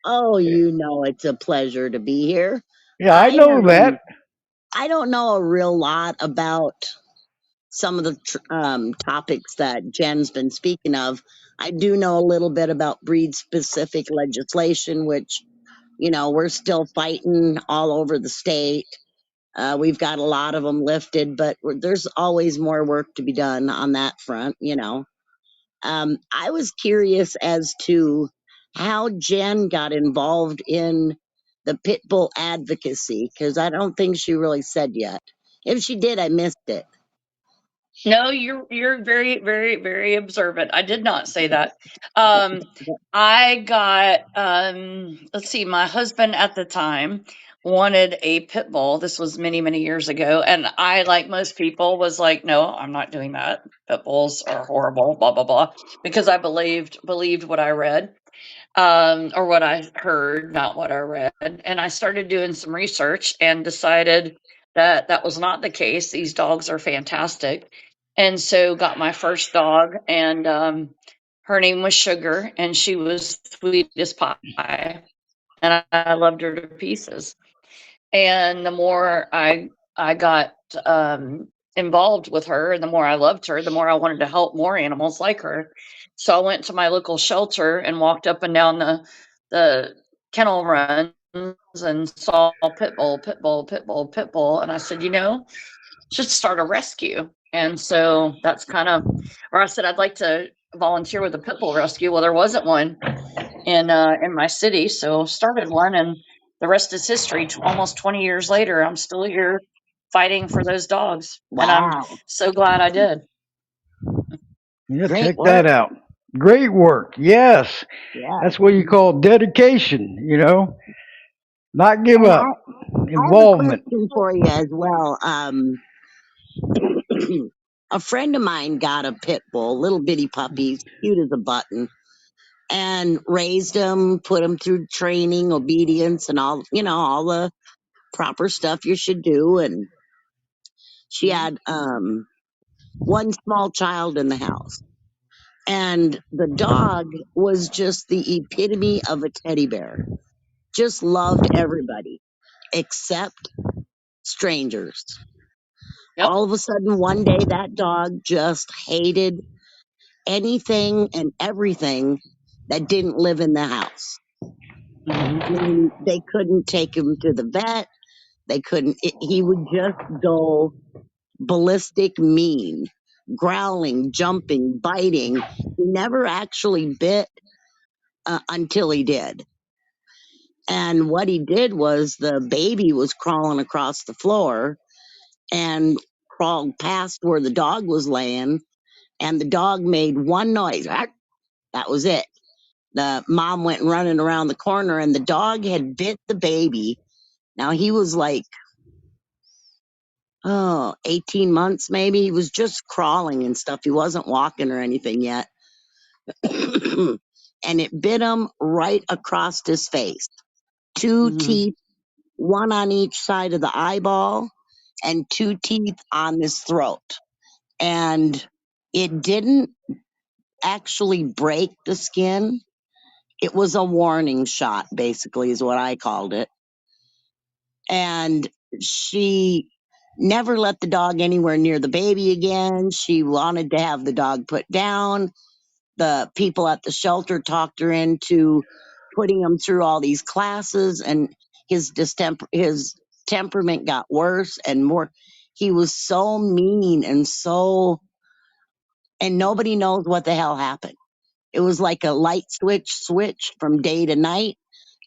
Oh, you know it's a pleasure to be here. Yeah, I I know that. I don't know a real lot about some of the topics that Jen's been speaking of. I do know a little bit about breed specific legislation, which we're still fighting all over the state. We've got a lot of them lifted, but there's always more work to be done on that front. I was curious as to how Jen got involved in the pit bull advocacy because I don't think she really said yet. If she did, I missed it. No, you're very, very, very observant. I did not say that. Um, I got let's see, my husband at the time wanted a pit bull. This was many, many years ago, and I, like most people, was like, no, I'm not doing that. Pit bulls are horrible, blah blah blah, because I believed what I read, or what I heard, not what I read. And I started doing some research and decided that that was not the case. These dogs are fantastic. And so got my first dog, and her name was Sugar, and she was sweet as pie. And I loved her to pieces. And the more I got involved with her, and the more I loved her, the more I wanted to help more animals like her. So I went to my local shelter and walked up and down the kennel runs and saw pit bull, pit bull, pit bull, pit bull, and I said, should start a rescue. And so that's kind of, or I said I'd like to volunteer with a pit bull rescue. Well, there wasn't one in my city, so started one, and the rest is history. Almost 20 years later, I'm still here fighting for those dogs, and I'm Wow, so glad I did. Yeah, great check that work. out. Great work. Yes. Yeah. That's what you call dedication. Not give And up. I have a Involvement. question for you as well. A friend of mine got a pit bull, little bitty puppies, cute as a button, and raised him, put him through training, obedience, and all the proper stuff you should do. And she had one small child in the house. And the dog was just the epitome of a teddy bear. Just loved everybody except strangers. Yep. All of a sudden, one day, that dog just hated anything and everything that didn't live in the house. Hmm. I mean, they couldn't take him to the vet. They couldn't, he would just go ballistic mean, growling, jumping, biting. He never actually bit until he did. And what he did was the baby was crawling across the floor and crawled past where the dog was laying, and the dog made one noise. "Arr!" That was it. The mom went running around the corner, and the dog had bit the baby. Now he was like, 18 months maybe. He was just crawling and stuff. He wasn't walking or anything yet. And it bit him right across his face. Two Hmm. teeth, one on each side of the eyeball, and two teeth on his throat. And it didn't actually break the skin. It was a warning shot, basically, is what I called it. And she never let the dog anywhere near the baby again. She wanted to have the dog put down. The people at the shelter talked her into putting him through all these classes, and his temperament got worse and more. He was so mean and nobody knows what the hell happened. It was like a light switch switched from day to night.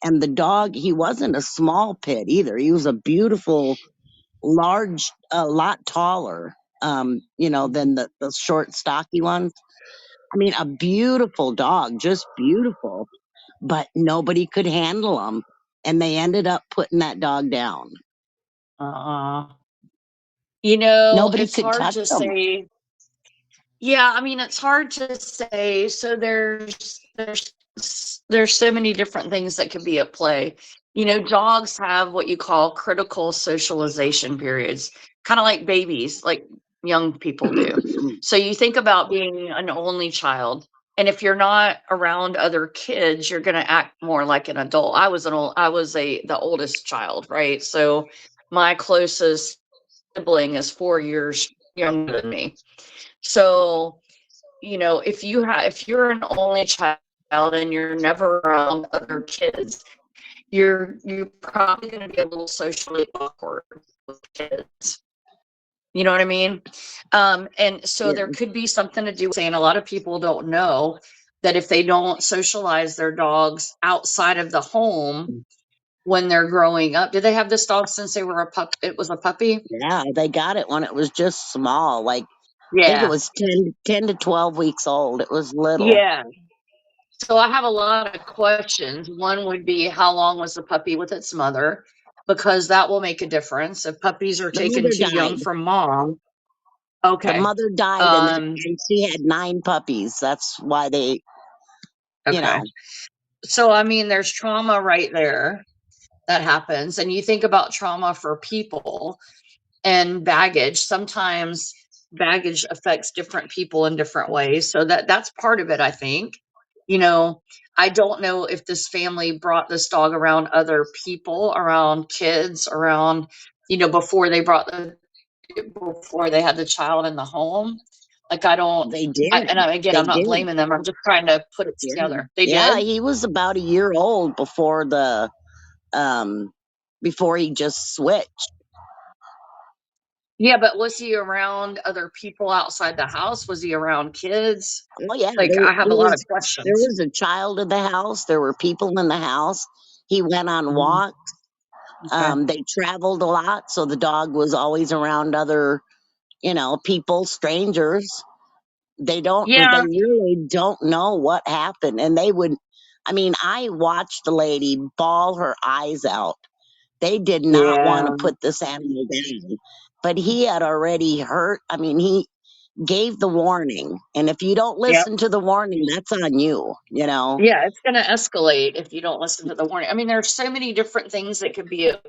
And the dog, he wasn't a small pit either. He was a beautiful, large, a lot taller, than the short, stocky ones. I mean, a beautiful dog, just beautiful, but nobody could handle him. And they ended up putting that dog down. Uh, Nobody it's could hard touch to him. say. Yeah, I mean, it's hard to say. So there's so many different things that could be at play. Dogs have what you call critical socialization periods, kind of like babies, like young people do. So you think about being an only child, and if you're not around other kids, you're going to act more like an adult. I was the oldest child, right? So my closest sibling is 4 years younger than me. So if you're an only child and you're never around other kids, you're probably going to be a little socially awkward with kids. You know what I mean? And so there Yeah. could be something to do with saying a lot of people don't know that if they don't socialize their dogs outside of the home when they're growing up. Did they have this dog since they were a pup? It was a puppy? Yeah, they got it when it was just small. Like, I think it Yeah. was 10 to 12 weeks old. It was little. Yeah. So I have a lot of questions. One would be how long was the puppy with its mother? Because that will make a difference. If puppies are The taken mother too young died. from mom, The okay. mother died, and Um, she had 9 puppies. That's why they, you okay. know, So I mean there's trauma right there that happens. And you think about trauma for people and baggage. Sometimes baggage affects different people in different ways. So that's part of it, I think. You know, I don't know if this family brought this dog around other people, around kids, around, before they had the child in the home. Like I don't they did. again, They I'm not did. blaming them. I'm just trying to put it Yeah. together. They Yeah, did? he was about a year old um, before he just switched. Yeah, but was he around other people outside the house? Was he around kids? Oh yeah, Like I have a lot of there questions. was a child in the house. There were people in the house. He went on Mhm. walks. Okay. They traveled a lot, so the dog was always around other, people, strangers. They Yeah, really don't know what happened. And they would, I mean, I watched the lady bawl her eyes out. They did not want to yeah, put this animal down, but he had already hurt. I mean, he gave the warning. And if you don't yep. listen to the warning, that's on you. Yeah, it's gonna escalate if you don't listen to the warning. I mean, there's so many different things that could be at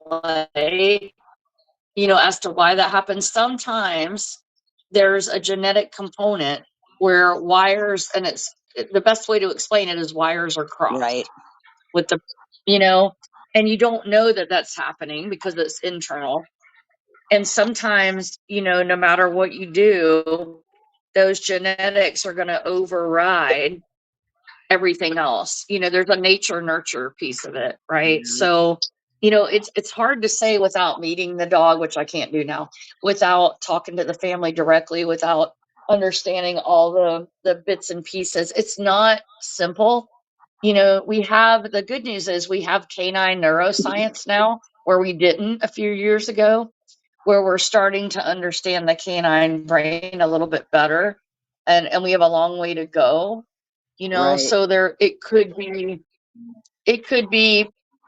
play, as to why that happens. Sometimes there's a genetic component where wires, and the best way to explain it is wires are Right, crossed with you know, and you don't know that that's happening because it's internal. And sometimes, no matter what you do, those genetics are going to override everything else. There's a nature nurture piece of it, right? yeah, So, it's hard to say without meeting the dog, which I can't do now, without talking to the family directly, without understanding all the bits and pieces. It's not simple. We have the good news is we have canine neuroscience now where we didn't a few years ago, where we're starting to understand the canine brain a little bit better, and we have a long way to go. right. So it could be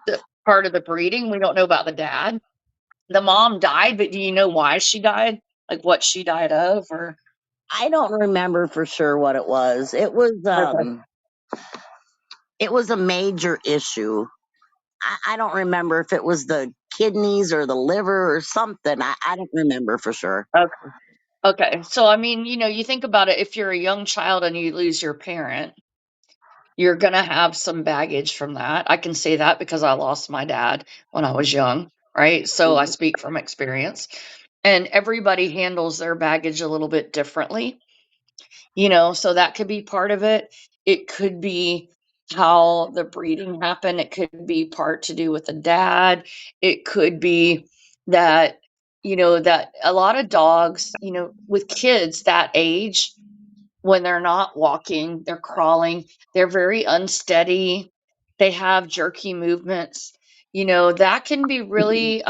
the part of the breeding. We don't know about the dad. The mom died, but do you know why she died? Like what she died of? Or I don't remember for sure what it was. okay. It was a major issue. I don't remember if it was the kidneys or the liver or something. I don't remember for sure. Okay. Okay. So I mean, you think about it, if you're a young child and you lose your parent, you're gonna have some baggage from that. I can say that because I lost my dad when I was young, right? So I Yeah, speak from experience. And everybody handles their baggage a little bit differently, so that could be part of it. It could be how the breeding happened. It could be part to do with the dad. It could be that, that a lot of dogs, with kids that age, when they're not walking, they're crawling, they're very unsteady. They have jerky movements. That can be really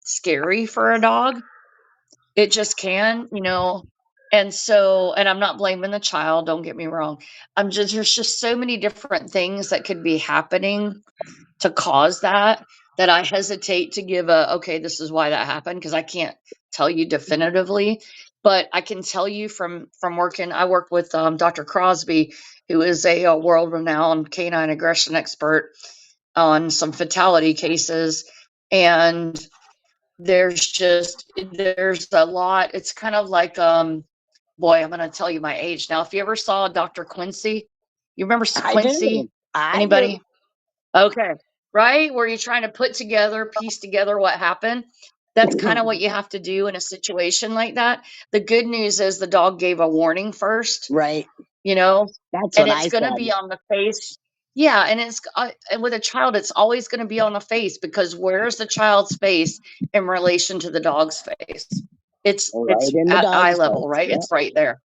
scary for a dog. It just can. And I'm not blaming the child, don't get me wrong. There's just so many different things that could be happening to cause that I hesitate to give okay, this is why that happened, because I can't tell you definitively. But I can tell you from working. I work with Dr. Crosby, who is a world-renowned canine aggression expert on some fatality cases. And there's a lot. It's kind of like boy, I'm going to tell you my age now. If you ever saw Dr. Quincy, you remember I do. Quincy? I do. Anybody? Okay. Right? Where you're trying to piece together what happened. That's kind of what you have to do in a situation like that. The good news is the dog gave a warning first, Right. you know, That's and what it's I going to said. be on the face. Yeah. And with a child, it's always going to be on the face, because where's the child's face in relation to the dog's face? It's Right in the at eye dog's level, face. right? Yep. It's right there.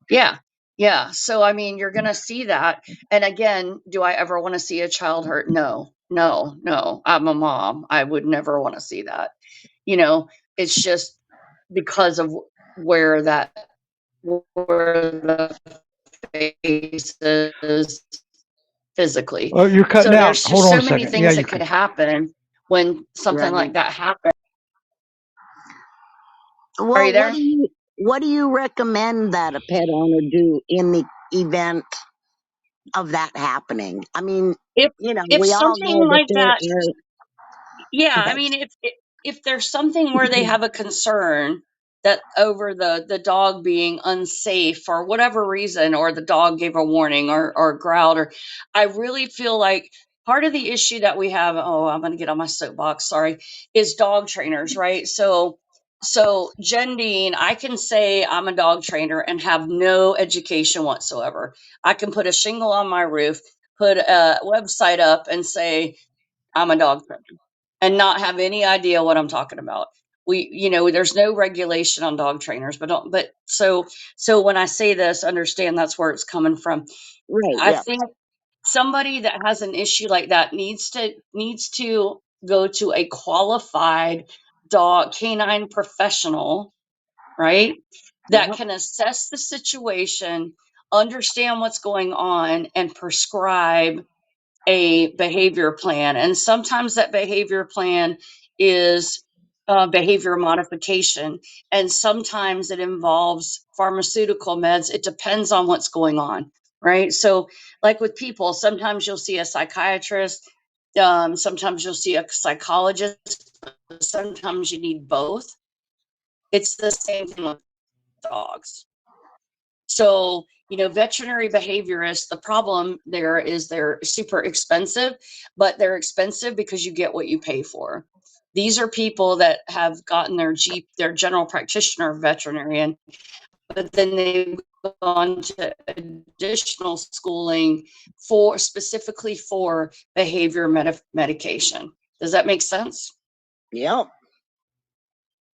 Yeah. Yeah. So, I mean, you're going to see that. And again, do I ever want to see a child hurt? No, no, no. I'm a mom. I would never want to see that. You know, it's just because of where the face is physically. Oh, you're cutting So out. there's Hold just on so a many second. Yeah, things you that can. could happen when something Right. like that happens. Are you Well, there? what do you recommend that a pet owner do in the event of that happening? I mean, If if we all something know that like there that are. Yeah, Go I ahead. mean, if there's something where they have a concern that over the dog being unsafe for whatever reason, or the dog gave a warning or growled, or I really feel like part of the issue that we have, oh, I'm going to get on my soapbox, sorry, is dog trainers, right? So Jen Deane, I can say I'm a dog trainer and have no education whatsoever. I can put a shingle on my roof, put a website up and say I'm a dog trainer and not have any idea what I'm talking about. There's no regulation on dog trainers, but when I say this, understand that's where it's coming from. Right. I Yeah. think somebody that has an issue like that needs to go to a qualified dog canine professional, right? That Yep. can assess the situation, understand what's going on, and prescribe a behavior plan. And sometimes that behavior plan is behavior modification. And sometimes it involves pharmaceutical meds. It depends on what's going on, right? So, like with people, sometimes you'll see a psychiatrist, sometimes you'll see a psychologist, sometimes you need both. It's the same thing with dogs. So, veterinary behaviorists, the problem there is they're super expensive, but they're expensive because you get what you pay for. These are people that have gotten their general practitioner veterinarian, but then they've gone to additional schooling specifically for behavior medication. Does that make sense? Yep.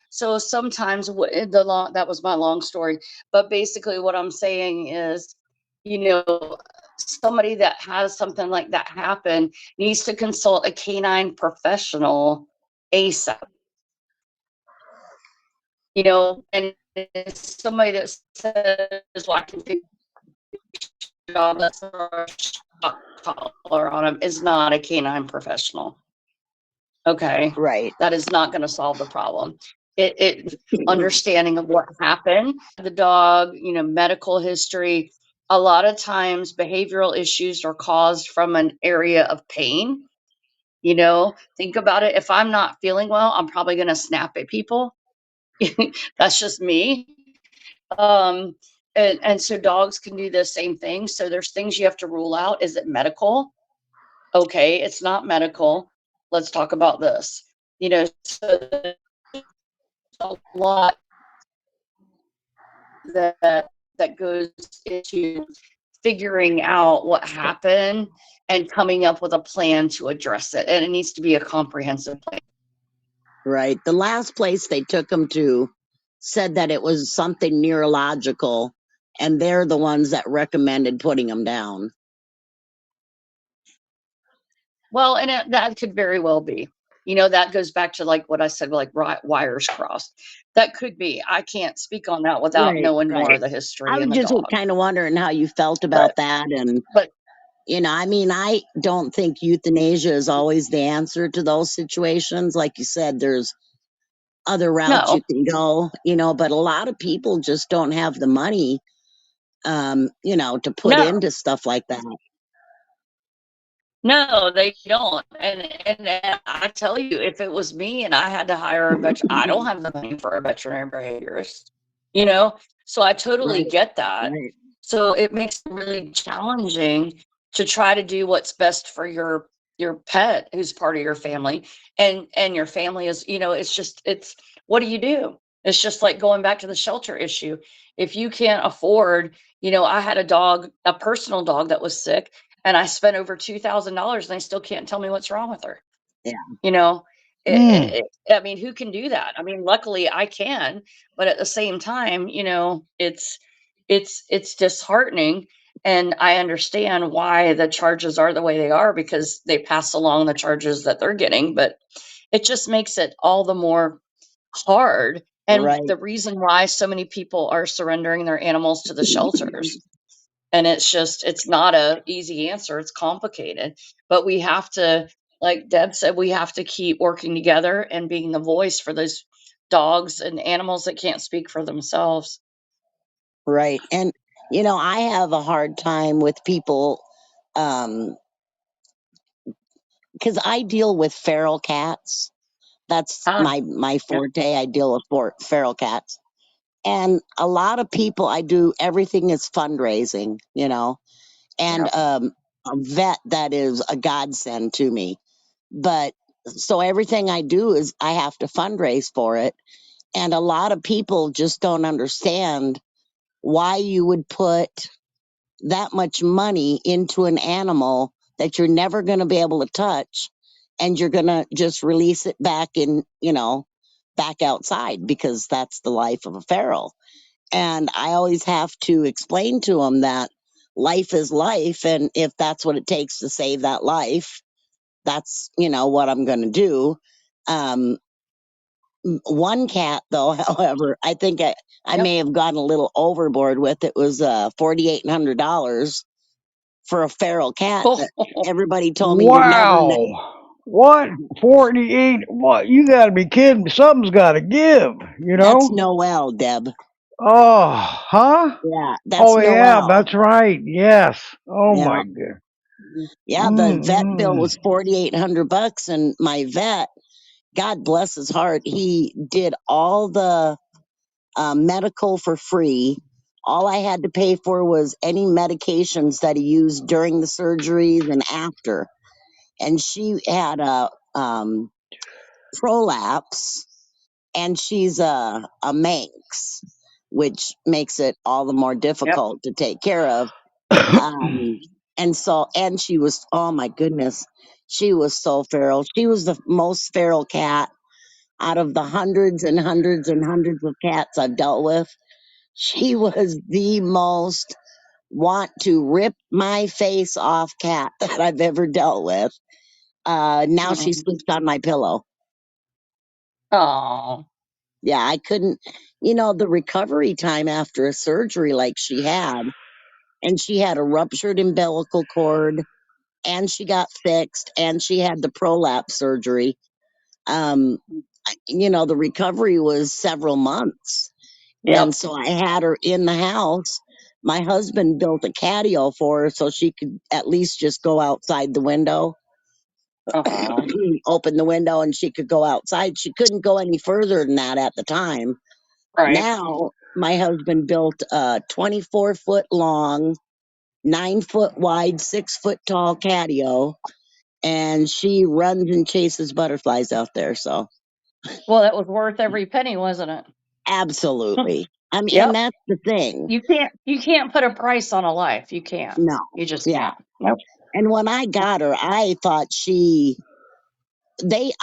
So sometimes that was my long story, but basically what I'm saying is, you know, somebody that has something like that happen needs to consult a canine professional ASAP, and it's somebody that says, well, I can fix your dog, let's throw a shock collar on him, is not a canine professional. Okay, Right. that is not going to solve the problem. It understanding of what happened, the dog, medical history. A lot of times, behavioral issues are caused from an area of pain. Think about it. If I'm not feeling well, I'm probably going to snap at people. That's just me. Um, and so dogs can do the same thing. So there's things you have to rule out. Is it medical? Okay, it's not medical. Let's talk about this. So there's a lot that goes into figuring out what happened and coming up with a plan to address it. And it needs to be a comprehensive plan. Right. The last place they took him to said that it was something neurological, and they're the ones that recommended putting him down. Well, and that could very well be. That goes back to like what I said, like wires crossed. That could be. I can't speak on that without Right, knowing more right. of the I history was and the just dog. kind of wondering how you felt But about that. And, but I mean, I don't think euthanasia is always the answer to those situations. Like you said, there's other routes you no, can go, but a lot of people just don't have the money, to put no. into stuff like that. No, they don't. And I tell you, if it was me and I had to hire I don't have the money for a veterinary behaviorist, you know? So I totally Right, get that. right, So it makes it really challenging to try to do what's best for your pet who's part of your family. And your family is, it's what do you do? It's just like going back to the shelter issue. If you can't afford, I had a personal dog that was sick, and I spent over $2,000 and they still can't tell me what's wrong with her. yeah, You know, Mm, I mean, who can do that? I mean, luckily I can, but at the same time, it's disheartening. And I understand why the charges are the way they are because they pass along the charges that they're getting, but it just makes it all the more hard. And right, the reason why so many people are surrendering their animals to the shelters, and it's not a easy answer, it's complicated, but we have to, like Deb said, we have to keep working together and being the voice for those dogs and animals that can't speak for themselves. right. And, I have a hard time with people, um, because I deal with feral cats. That's Ah, my yep, forte. I deal with feral cats. And a lot of people, I do everything is fundraising, and yep. a vet that is a godsend to me. But so everything I do is I have to fundraise for it. And a lot of people just don't understand why you would put that much money into an animal that you're never going to be able to touch, and you're going to just release it back in, back outside, because that's the life of a feral. And I always have to explain to them that life is life. And if that's what it takes to save that life, that's, what I'm going to do. Um, One cat, though, however, I think I Yep. may have gone a little overboard with it. Was $4,800 for a feral cat that everybody told me you'd never. wow. What? 48? What? You got to be kidding me. Something's got to give, you That's know? Noel, Deb. Oh, huh? Yeah, that's Oh, yeah, Noel. that's right. Yes. Oh, Yeah, my God. yeah. The vet bill Mm-mm. was $4,800, and my vet, God bless his heart, he did all the medical for free. All I had to pay for was any medications that he used during the surgeries and after. And she had a prolapse, and she's a Manx, which makes it all the more Yep. difficult to take care of. Um, and she was, oh my goodness, she was so feral. She was the most feral cat out of the hundreds and hundreds and hundreds of cats I've dealt with. She was the most want to rip my face off cat that I've ever dealt with. Now she Mm. sleeps on my pillow. Oh, Yeah, I couldn't, the recovery time after a surgery like she had, and she had a ruptured umbilical cord, and she got fixed, and she had the prolapse surgery. Um, the recovery was several months. And yep. so I had her in the house. My husband built a catio for her so she could at least just go outside the window. Oh, He opened the window and she could go outside. She couldn't go any further than that at the time. right. Now, my husband built a 24-foot long, 9-foot wide, 6-foot tall catio, and she runs and chases butterflies out there. So, Well, that was worth every penny, wasn't it? absolutely. I mean, and Yep. that's the thing. You can't put a price on a life. You can't. No. You just Yeah. can't. Nope. And when I got her, I thought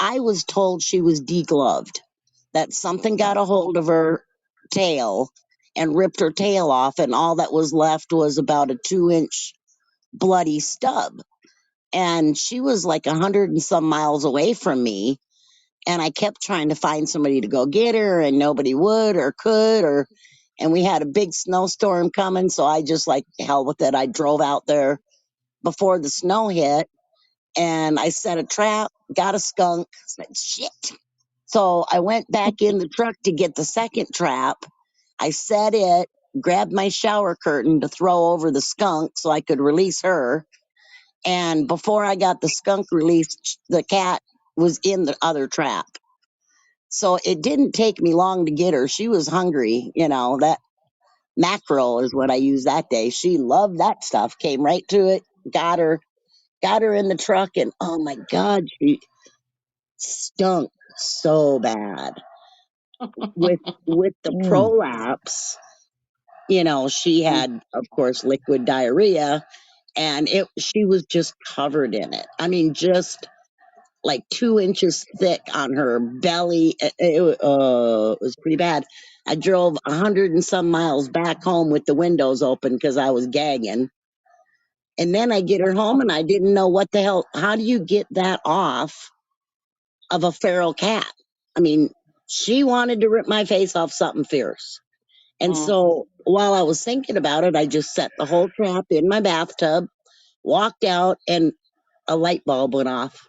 I was told she was degloved, that something got a hold of her tail and ripped her tail off, and all that was left was about a 2-inch bloody stub. and she was like 100 and some miles away from me. And I kept trying to find somebody to go get her, and nobody would or could, or, and we had a big snowstorm coming. So I just like, hell with it. I drove out there before the snow hit, and I set a trap, got a skunk. Said, shit. So I went back in the truck to get the second trap. I set it, grabbed my shower curtain to throw over the skunk so I could release her. And before I got the skunk released, the cat was in the other trap. So it didn't take me long to get her. She was hungry. That mackerel is what I used that day. She loved that stuff. Came right to it, got her in the truck, and oh my God, she stunk so bad with the Mm, prolapse. She Mm. had, of course, liquid diarrhea, and she was just covered in it. I mean, just like 2 inches thick on her belly. It was pretty bad. I drove 100 and some miles back home with the windows open because I was gagging. And then I get her home, and I didn't know what the hell. How do you get that off of a feral cat? I mean, she wanted to rip my face off something fierce. And Mm. so while I was thinking about it, I just set the whole trap in my bathtub, walked out, and a light bulb went off.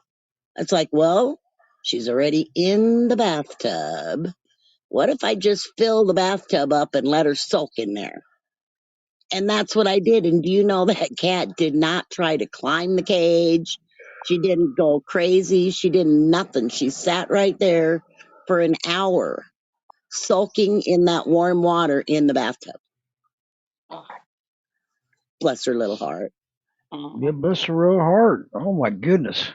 It's like, well, she's already in the bathtub. What if I just fill the bathtub up and let her soak in there? And that's what I did. And do you know that cat did not try to climb the cage? She didn't go crazy. She did nothing. She sat right there for an hour, soaking in that warm water in the bathtub. Oh, Bless her little heart. yeah, mhm. bless her real heart. Oh my goodness.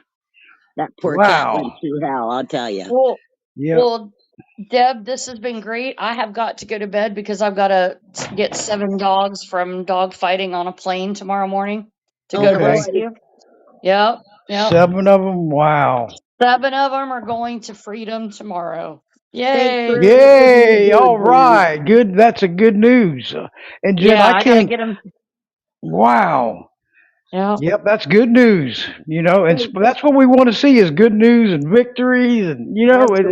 That poor cat went Wow. through hell, I'll tell you. Well, Yeah. well, Deb, this has been great. I have got to go to bed because I've got to get 7 dogs from dog fighting on a plane tomorrow morning to go Oh to Okay. boy. rescue. Yep, yep. 7 of them. Wow. 7 of them are going to freedom tomorrow. Thanks Yay. for everything you Yay! do, All Jen. right. Good. That's a good news. And Jen, Yeah, I I got to can't. get them. Wow. Yeah, Yep, that's good news. And Hey, that's what we want to see is good news and victories, and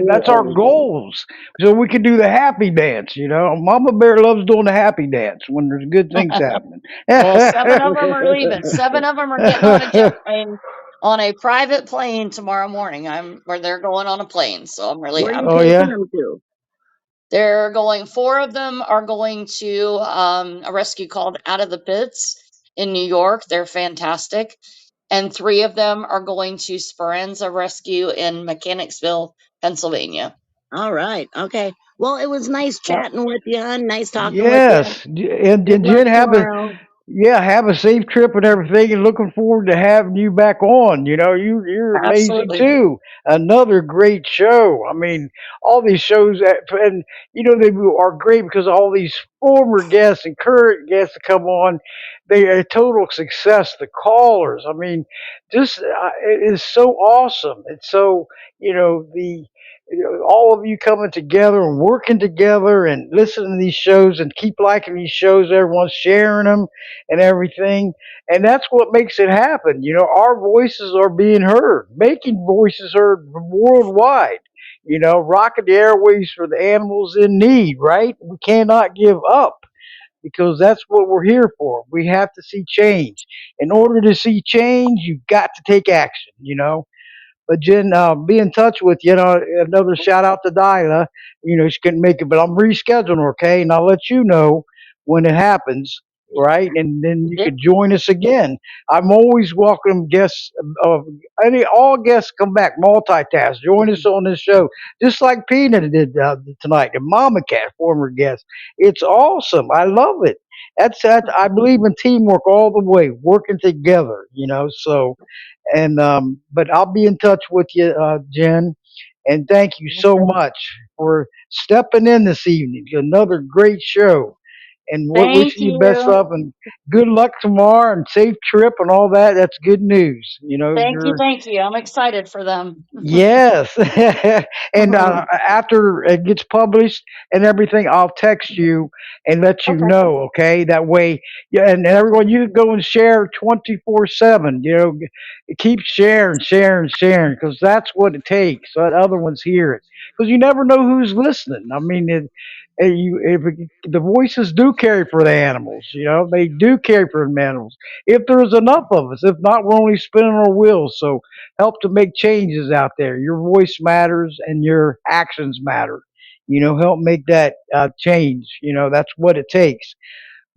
that's our absolutely. goals. So we can do the happy dance. Mama Bear loves doing the happy dance when there's good things happening. well, 7 of them are leaving. 7 of them are getting on a jet plane, on a private plane tomorrow morning. I'm where they're going on a plane, so I'm really Where are you Oh happy. taking yeah. them to? They're going. 4 of them are going to a rescue called Out of the Pits in New York. They're fantastic, and 3 of them are going to Speranza Rescue in Mechanicsville, Pennsylvania. All right. Okay. Well, it was nice Yep. chatting with you, hon. Nice talking with you. Yes, and Good luck Jen, tomorrow. have a safe trip and everything, and looking forward to having you back on. You're amazing Absolutely. too. Another great show. I mean, all these shows and they are great because all these former guests and current guests that come on, they are a total success. The callers, I mean, just it is so awesome. It's so the all of you coming together and working together and listening to these shows and keep liking these shows. Everyone's sharing them and everything. And that's what makes it happen. Our voices are being heard, making voices heard worldwide. Rocking the airways for the animals in need, right? We cannot give up because that's what we're here for. We have to see change. In order to see change, you've got to take action. But Jen, be in touch with you. Another shout out to Dyla. She couldn't make it, but I'm rescheduling her, okay? And I'll let you know when it happens, right? And then you Yep. could join us again. I'm always welcome guests. All guests come back, multitask. Join us on this show, just like Peanut did tonight, and Mama Cat, former guest. It's awesome. I love it. That. I believe in teamwork all the way, working together. So but I'll be in touch with you, Jen. And thank you so much for stepping in this evening. Another great show. and we're Thank wishing you best you. luck and good luck tomorrow and safe trip and all that. That's good news. Thank you. You're Thank you. I'm excited for them. yes. And after it gets published and everything, I'll text you and let you Okay. know. Okay, that way, yeah. And everyone, you can go and share 24/7. Keep sharing, sharing, sharing, because that's what it takes. So that other ones hear it, because you never know who's listening. I mean, the voices do carry for the animals. They do carry for the animals. If there's enough of us, if not, we're only spinning our wheels. So help to make changes out there. Your voice matters and your actions matter. Help make that change. That's what it takes.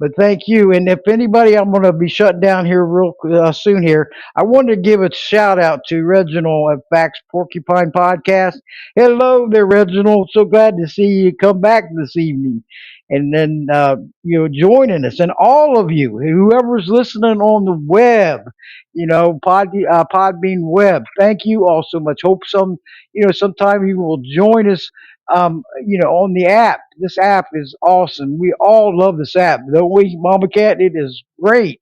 But thank you. And if anybody, I'm going to be shutting down here real soon here. I wanted to give a shout out to Reginald at Facts Porcupine Podcast. Hello there, Reginald. So glad to see you come back this evening. And then, joining us. And all of you, whoever's listening on the web, Podbean web, thank you all so much. Hope sometime you will join us on the app. This app is awesome. We all love this app, don't we, Mama Cat? It is great.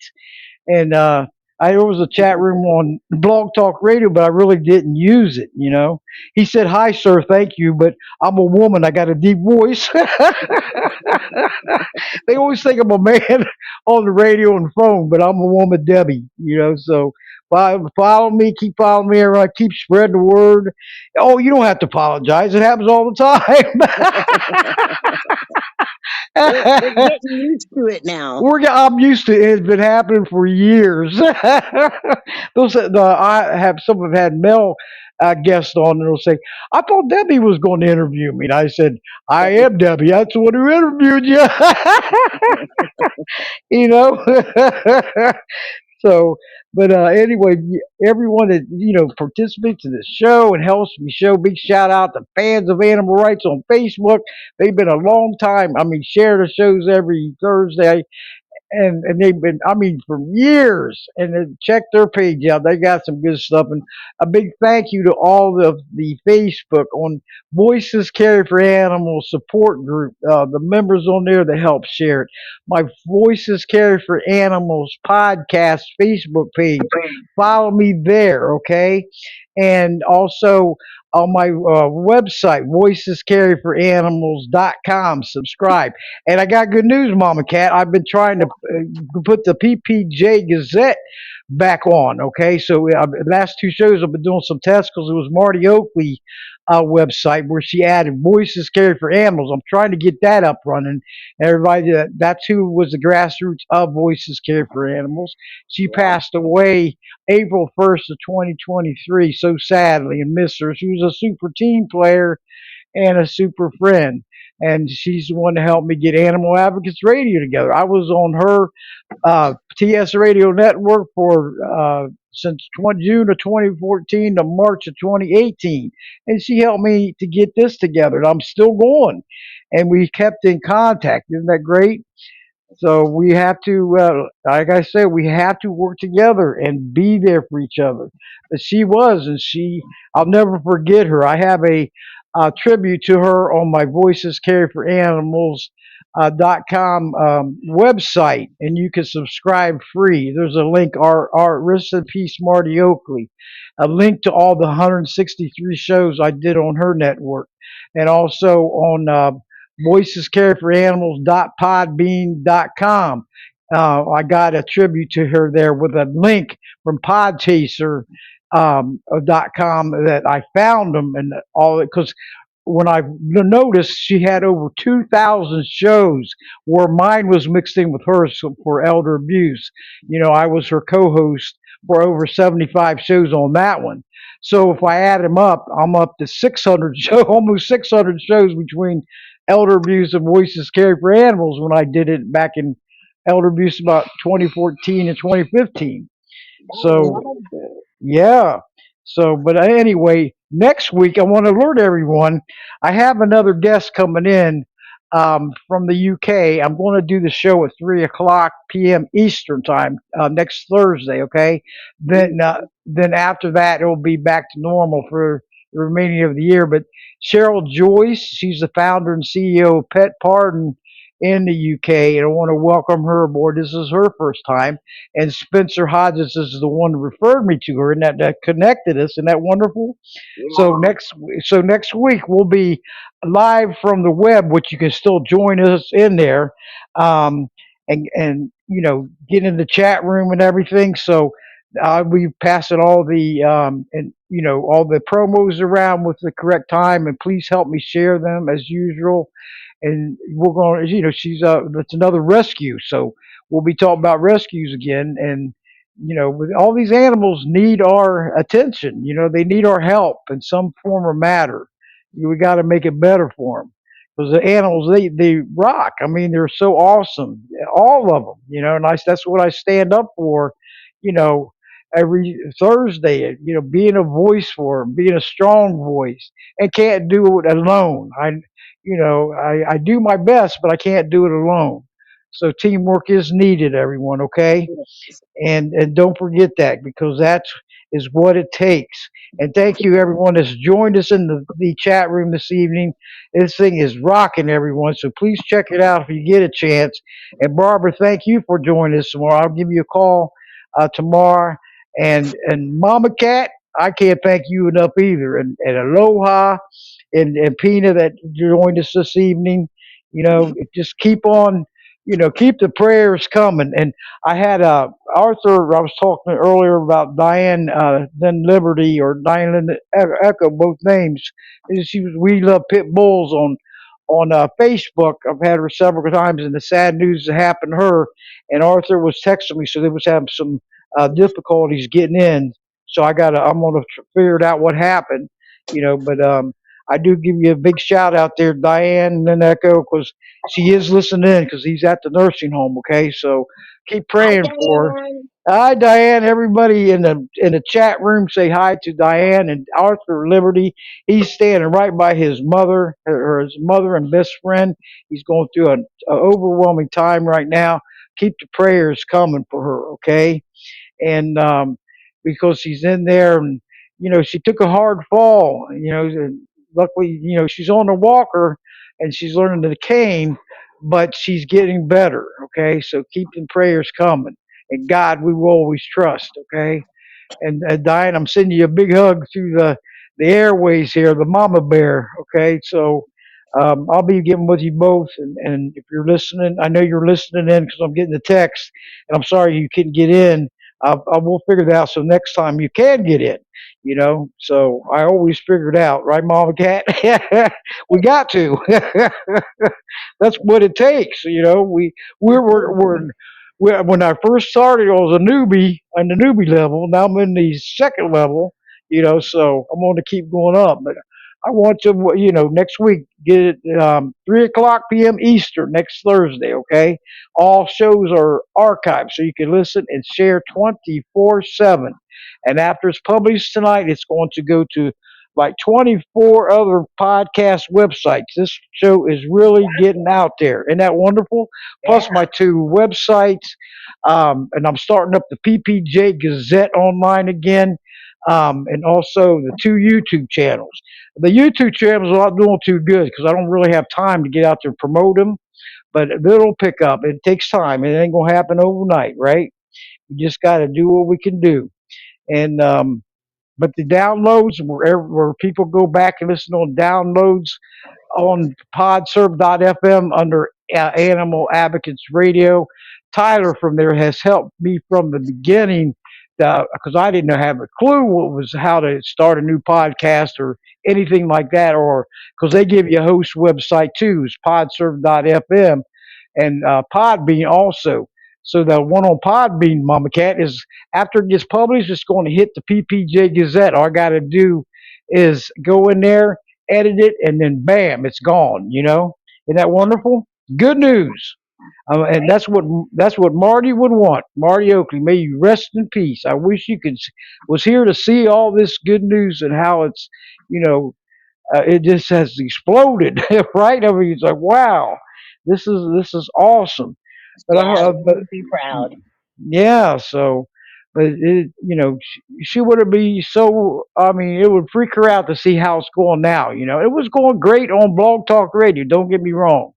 And there was a chat room on Blog Talk Radio, but I really didn't use it. He said, "Hi, sir, thank you, but I'm a woman. I got a deep voice." They always think I'm a man on the radio and phone, but I'm a woman, Debbie. So follow me, keep following me, everyone. Keep spreading the word. Oh, you don't have to apologize. It happens all the They're time. getting used to it now. I'm used to it. It's been happening for years. I have some have had male guests on, and they'll say, "I thought Debbie was going to interview me." And I said, "I am Debbie. That's the one who interviewed you." you know. So, but anyway, everyone that participates in this show and helps me show, big shout out to fans of animal rights on Facebook. They've been a long time. I mean, share the shows every Thursday, and they've been, I mean, for years. And then check their page out. They got some good stuff. And a big thank you to all of the Facebook on Voices Carry for Animals support group, the members on there that help share it. My Voices Carry for Animals podcast Facebook page. Follow me there, okay? And also on my website, voicescarryforanimals.com. Subscribe. And I got good news, Mama Cat. I've been trying to put the PPJ Gazette back on. Okay, so the last two shows I've been doing some tests because it was Marty Oakley website where she added Voices Carry for Animals. I'm trying to get that up running. Everybody, that's who was the grassroots of Voices Carry for Animals. She passed away April 1st of 2023, so sadly, and miss her. She was a super team player and a super friend. And she's the one to help me get Animal Advocates Radio together. I was on her TS Radio Network for since June of 2014 to March of 2018, and she helped me to get this together. And I'm still going, and we kept in contact. Isn't that great? So we have to, like I said, we have to work together and be there for each other. But she was, and I'll never forget her. I have a tribute to her on my Voices Carry for Animals .com website, and you can subscribe free. There's a link. Our rest in peace, Marty Oakley. A link to all the 163 shows I did on her network, and also on voicescareforanimals.podbean.com. I got a tribute to her there with a link from Podchaser .com that I found them and all because when I noticed she had over 2,000 shows where mine was mixed in with hers for elder abuse. I was her co-host for over 75 shows on that one. So if I add them up, I'm up to 600 shows, almost 600 shows between elder abuse and Voices Carry for Animals when I did it back in elder abuse about 2014 and 2015. So yeah. So, but anyway, next week I want to alert everyone. I have another guest coming in from the UK. I'm going to do the show at 3 o'clock p.m. Eastern time next Thursday. Okay. Then after that, it will be back to normal for the remaining of the year. But Cheryl Joyce, she's the founder and CEO of Pet Pardon in the UK, and I want to welcome her aboard. This is her first time, and Spencer Hodges is the one who referred me to her, and that connected us. Isn't that wonderful? So Yeah. next week we'll be live from the web, which you can still join us in there, um, and get in the chat room and everything. So I'll be passing all the and all the promos around with the correct time, and please help me share them as usual. And we're going, she's that's another rescue, so we'll be talking about rescues again. And with all these animals need our attention. They need our help in some form or matter. We got to make it better for them because the animals they rock. I mean, they're so awesome, all of them. And that's what I stand up for. You know, every Thursday. Being a voice for them, being a strong voice, and can't do it alone. I do my best, but I can't do it alone. So teamwork is needed, everyone. Okay, and don't forget that because that is what it takes. And thank you everyone that's joined us in the chat room this evening. This thing is rocking, everyone. So please check it out if you get a chance. And Barbara, thank you for joining us tomorrow. I'll give you a call tomorrow. And Mama Cat, I can't thank you enough either. And Aloha and Pina that joined us this evening. Just keep on, keep the prayers coming. And I had Arthur. I was talking earlier about Diane, then Liberty, or Diane Echo, both names. And she was We Love Pit Bulls on Facebook. I've had her several times, and the sad news that happened to her. And Arthur was texting me, so they was having some difficulties getting in. So I'm gonna figure it out what happened. But I do give you a big shout out there, Diane and Echo, because she is listening in because he's at the nursing home. Okay, so keep Hi, praying for her. Diane. Hi, Diane. Everybody in the chat room, say hi to Diane and Arthur Liberty. He's standing right by his mother, or his mother and best friend. He's going through a overwhelming time right now. Keep the prayers coming for her, okay? And because she's in there, and she took a hard fall. And luckily, she's on a walker and she's learning the cane, but she's getting better. Okay, so keep the prayers coming, and God, we will always trust. Okay, and Diane, I'm sending you a big hug through the airways here, the mama bear. Okay, so I'll be getting with you both, and if you're listening, I know you're listening in because I'm getting the text, and I'm sorry you couldn't get in. I will figure it out so next time you can get in. So I always figure it out, right, Mama Cat? We got to. That's what it takes. When I first started, I was a newbie on the newbie level. Now I'm in the second level. So I'm going to keep going up. But I want to, next week get it 3 o'clock p.m. Eastern next Thursday. Okay, all shows are archived, so you can listen and share 24/7. And after it's published tonight, it's going to go to like 24 other podcast websites. This show is really getting out there. Isn't that wonderful? Plus Yeah. my two websites, and I'm starting up the PPJ Gazette online again, and also the two YouTube channels. The YouTube channels are not doing too good because I don't really have time to get out there and promote them, but it'll pick up. It takes time. It ain't going to happen overnight, right? We just got to do what we can do. And but the downloads, where people go back and listen on downloads on podserve.fm under Animal Advocates Radio. Tyler from there has helped me from the beginning because I didn't have a clue what was how to start a new podcast or anything like that, or because they give you a host website too, is podserve.fm and Podbean also. So the one on Podbean, Mama Cat, is after it gets published, it's going to hit the PPJ Gazette. All I got to do is go in there, edit it, and then bam, it's gone. Isn't that wonderful? Good news. And that's what Marty would want. Marty Oakley, may you rest in peace. I wish you could was here to see all this good news and how it's, it just has exploded, right? I mean, it's like wow, this is awesome. But Yeah, I, we but would be proud. yeah, so, but she would be so. I mean, it would freak her out to see how it's going now. It was going great on Blog Talk Radio. Don't get me wrong,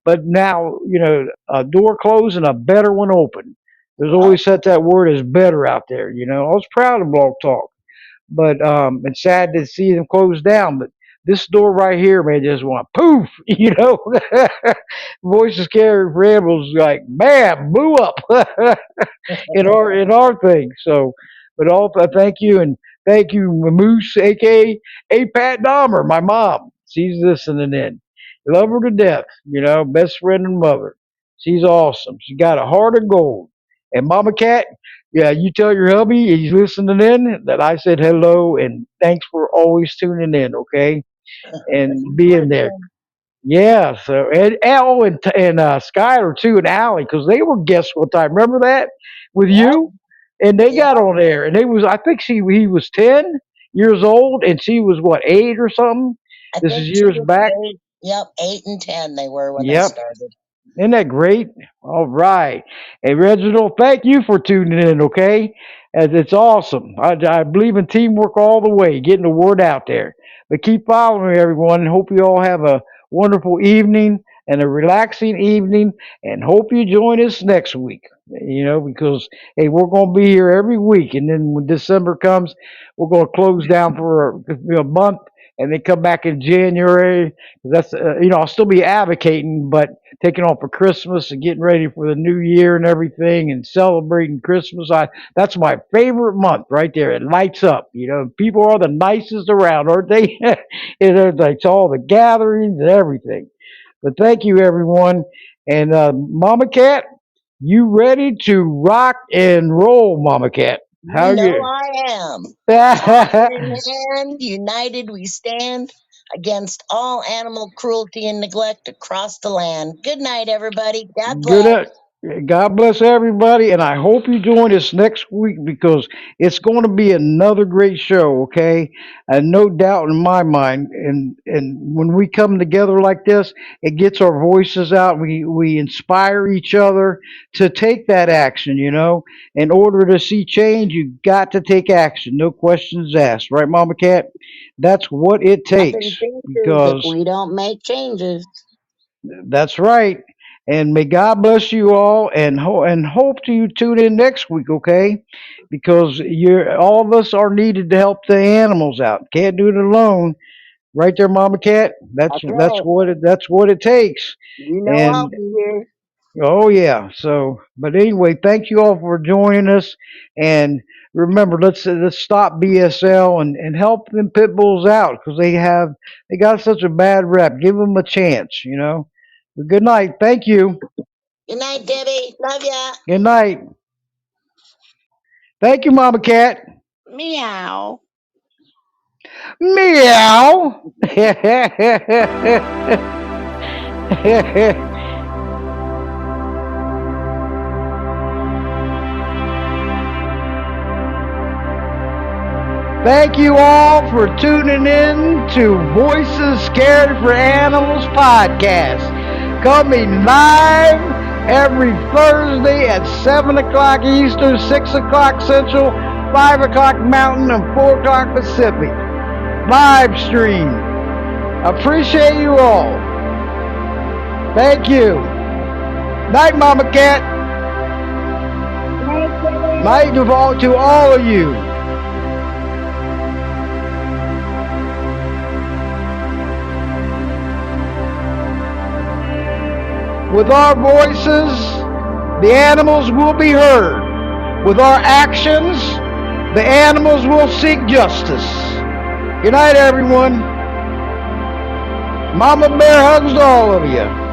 But now, a door closed and a better one open. There's Well, always such that word as better out there. I was proud of Blog Talk, but it's sad to see them close down. But this door right here, man, just went poof. Voice is scary for animals, like bam, blew up in our thing. So, but all thank you, and thank you, Moose, aka Pat Dahmer, my mom. She's listening in. Love her to death. Best friend and mother. She's awesome. She got a heart of gold. And Mama Cat, yeah, you tell your hubby he's listening in that I said hello and thanks for always tuning in, okay, and you being would there. think. Yeah, so and Skylar too and Allie because they were guests one time. Remember that with Yep, you, and they yep. got on there and they was I think he was 10 years old and she was what 8 or something. I This think is she years was back. 8. Yep, 8 and 10 they were when they Yep. started. Isn't that great? All right. Hey, Reginald, thank you for tuning in, okay? As it's awesome. I believe in teamwork all the way, getting the word out there. But keep following me, everyone. Hope you all have a wonderful evening and a relaxing evening, and hope you join us next week. Because, hey, we're going to be here every week. And then when December comes, we're going to close down for a month and then come back in January. That's I'll still be advocating, but taking off for Christmas and getting ready for the new year and everything and celebrating Christmas. That's my favorite month right there. It lights up. People are the nicest around, aren't they? It's all the gatherings and everything. But thank you, everyone. And Mama Cat, you ready to rock and roll, Mama Cat? How You are know you? I am. Hand in hand, united we stand against all animal cruelty and neglect across the land. Good night, everybody. God Good. bless. God bless everybody, and I hope you join us next week because it's going to be another great show. Okay, and no doubt in my mind. And when we come together like this, it gets our voices out. We inspire each other to take that action. In order to see change, you got to take action. No questions asked. Right, Mama Cat? That's what it Nothing takes changes if because we don't make changes. that's right. And may God bless you all, and hope to you tune in next week, okay? Because all of us are needed to help the animals out. Can't do it alone, right there, Mama Cat. That's That's that's right. what that's what it takes. You know I'll And be here. oh yeah. So, but anyway, thank you all for joining us. And remember, let's stop BSL and help them pit bulls out because they got such a bad rep. Give them a chance. But good night. Thank you. Good night, Debbie. Love ya. Good night. Thank you, Mama Cat. Meow. Meow. Thank you all for tuning in to Voices Scared for Animals podcast, coming live every Thursday at 7 o'clock Eastern, 6 o'clock Central, 5 o'clock Mountain, and 4 o'clock Pacific. Live stream. Appreciate you all. Thank you. Night, Mama Cat. Night to all of you. With our voices, the animals will be heard. With our actions, the animals will seek justice. Good night, everyone. Mama Bear hugs to all of you.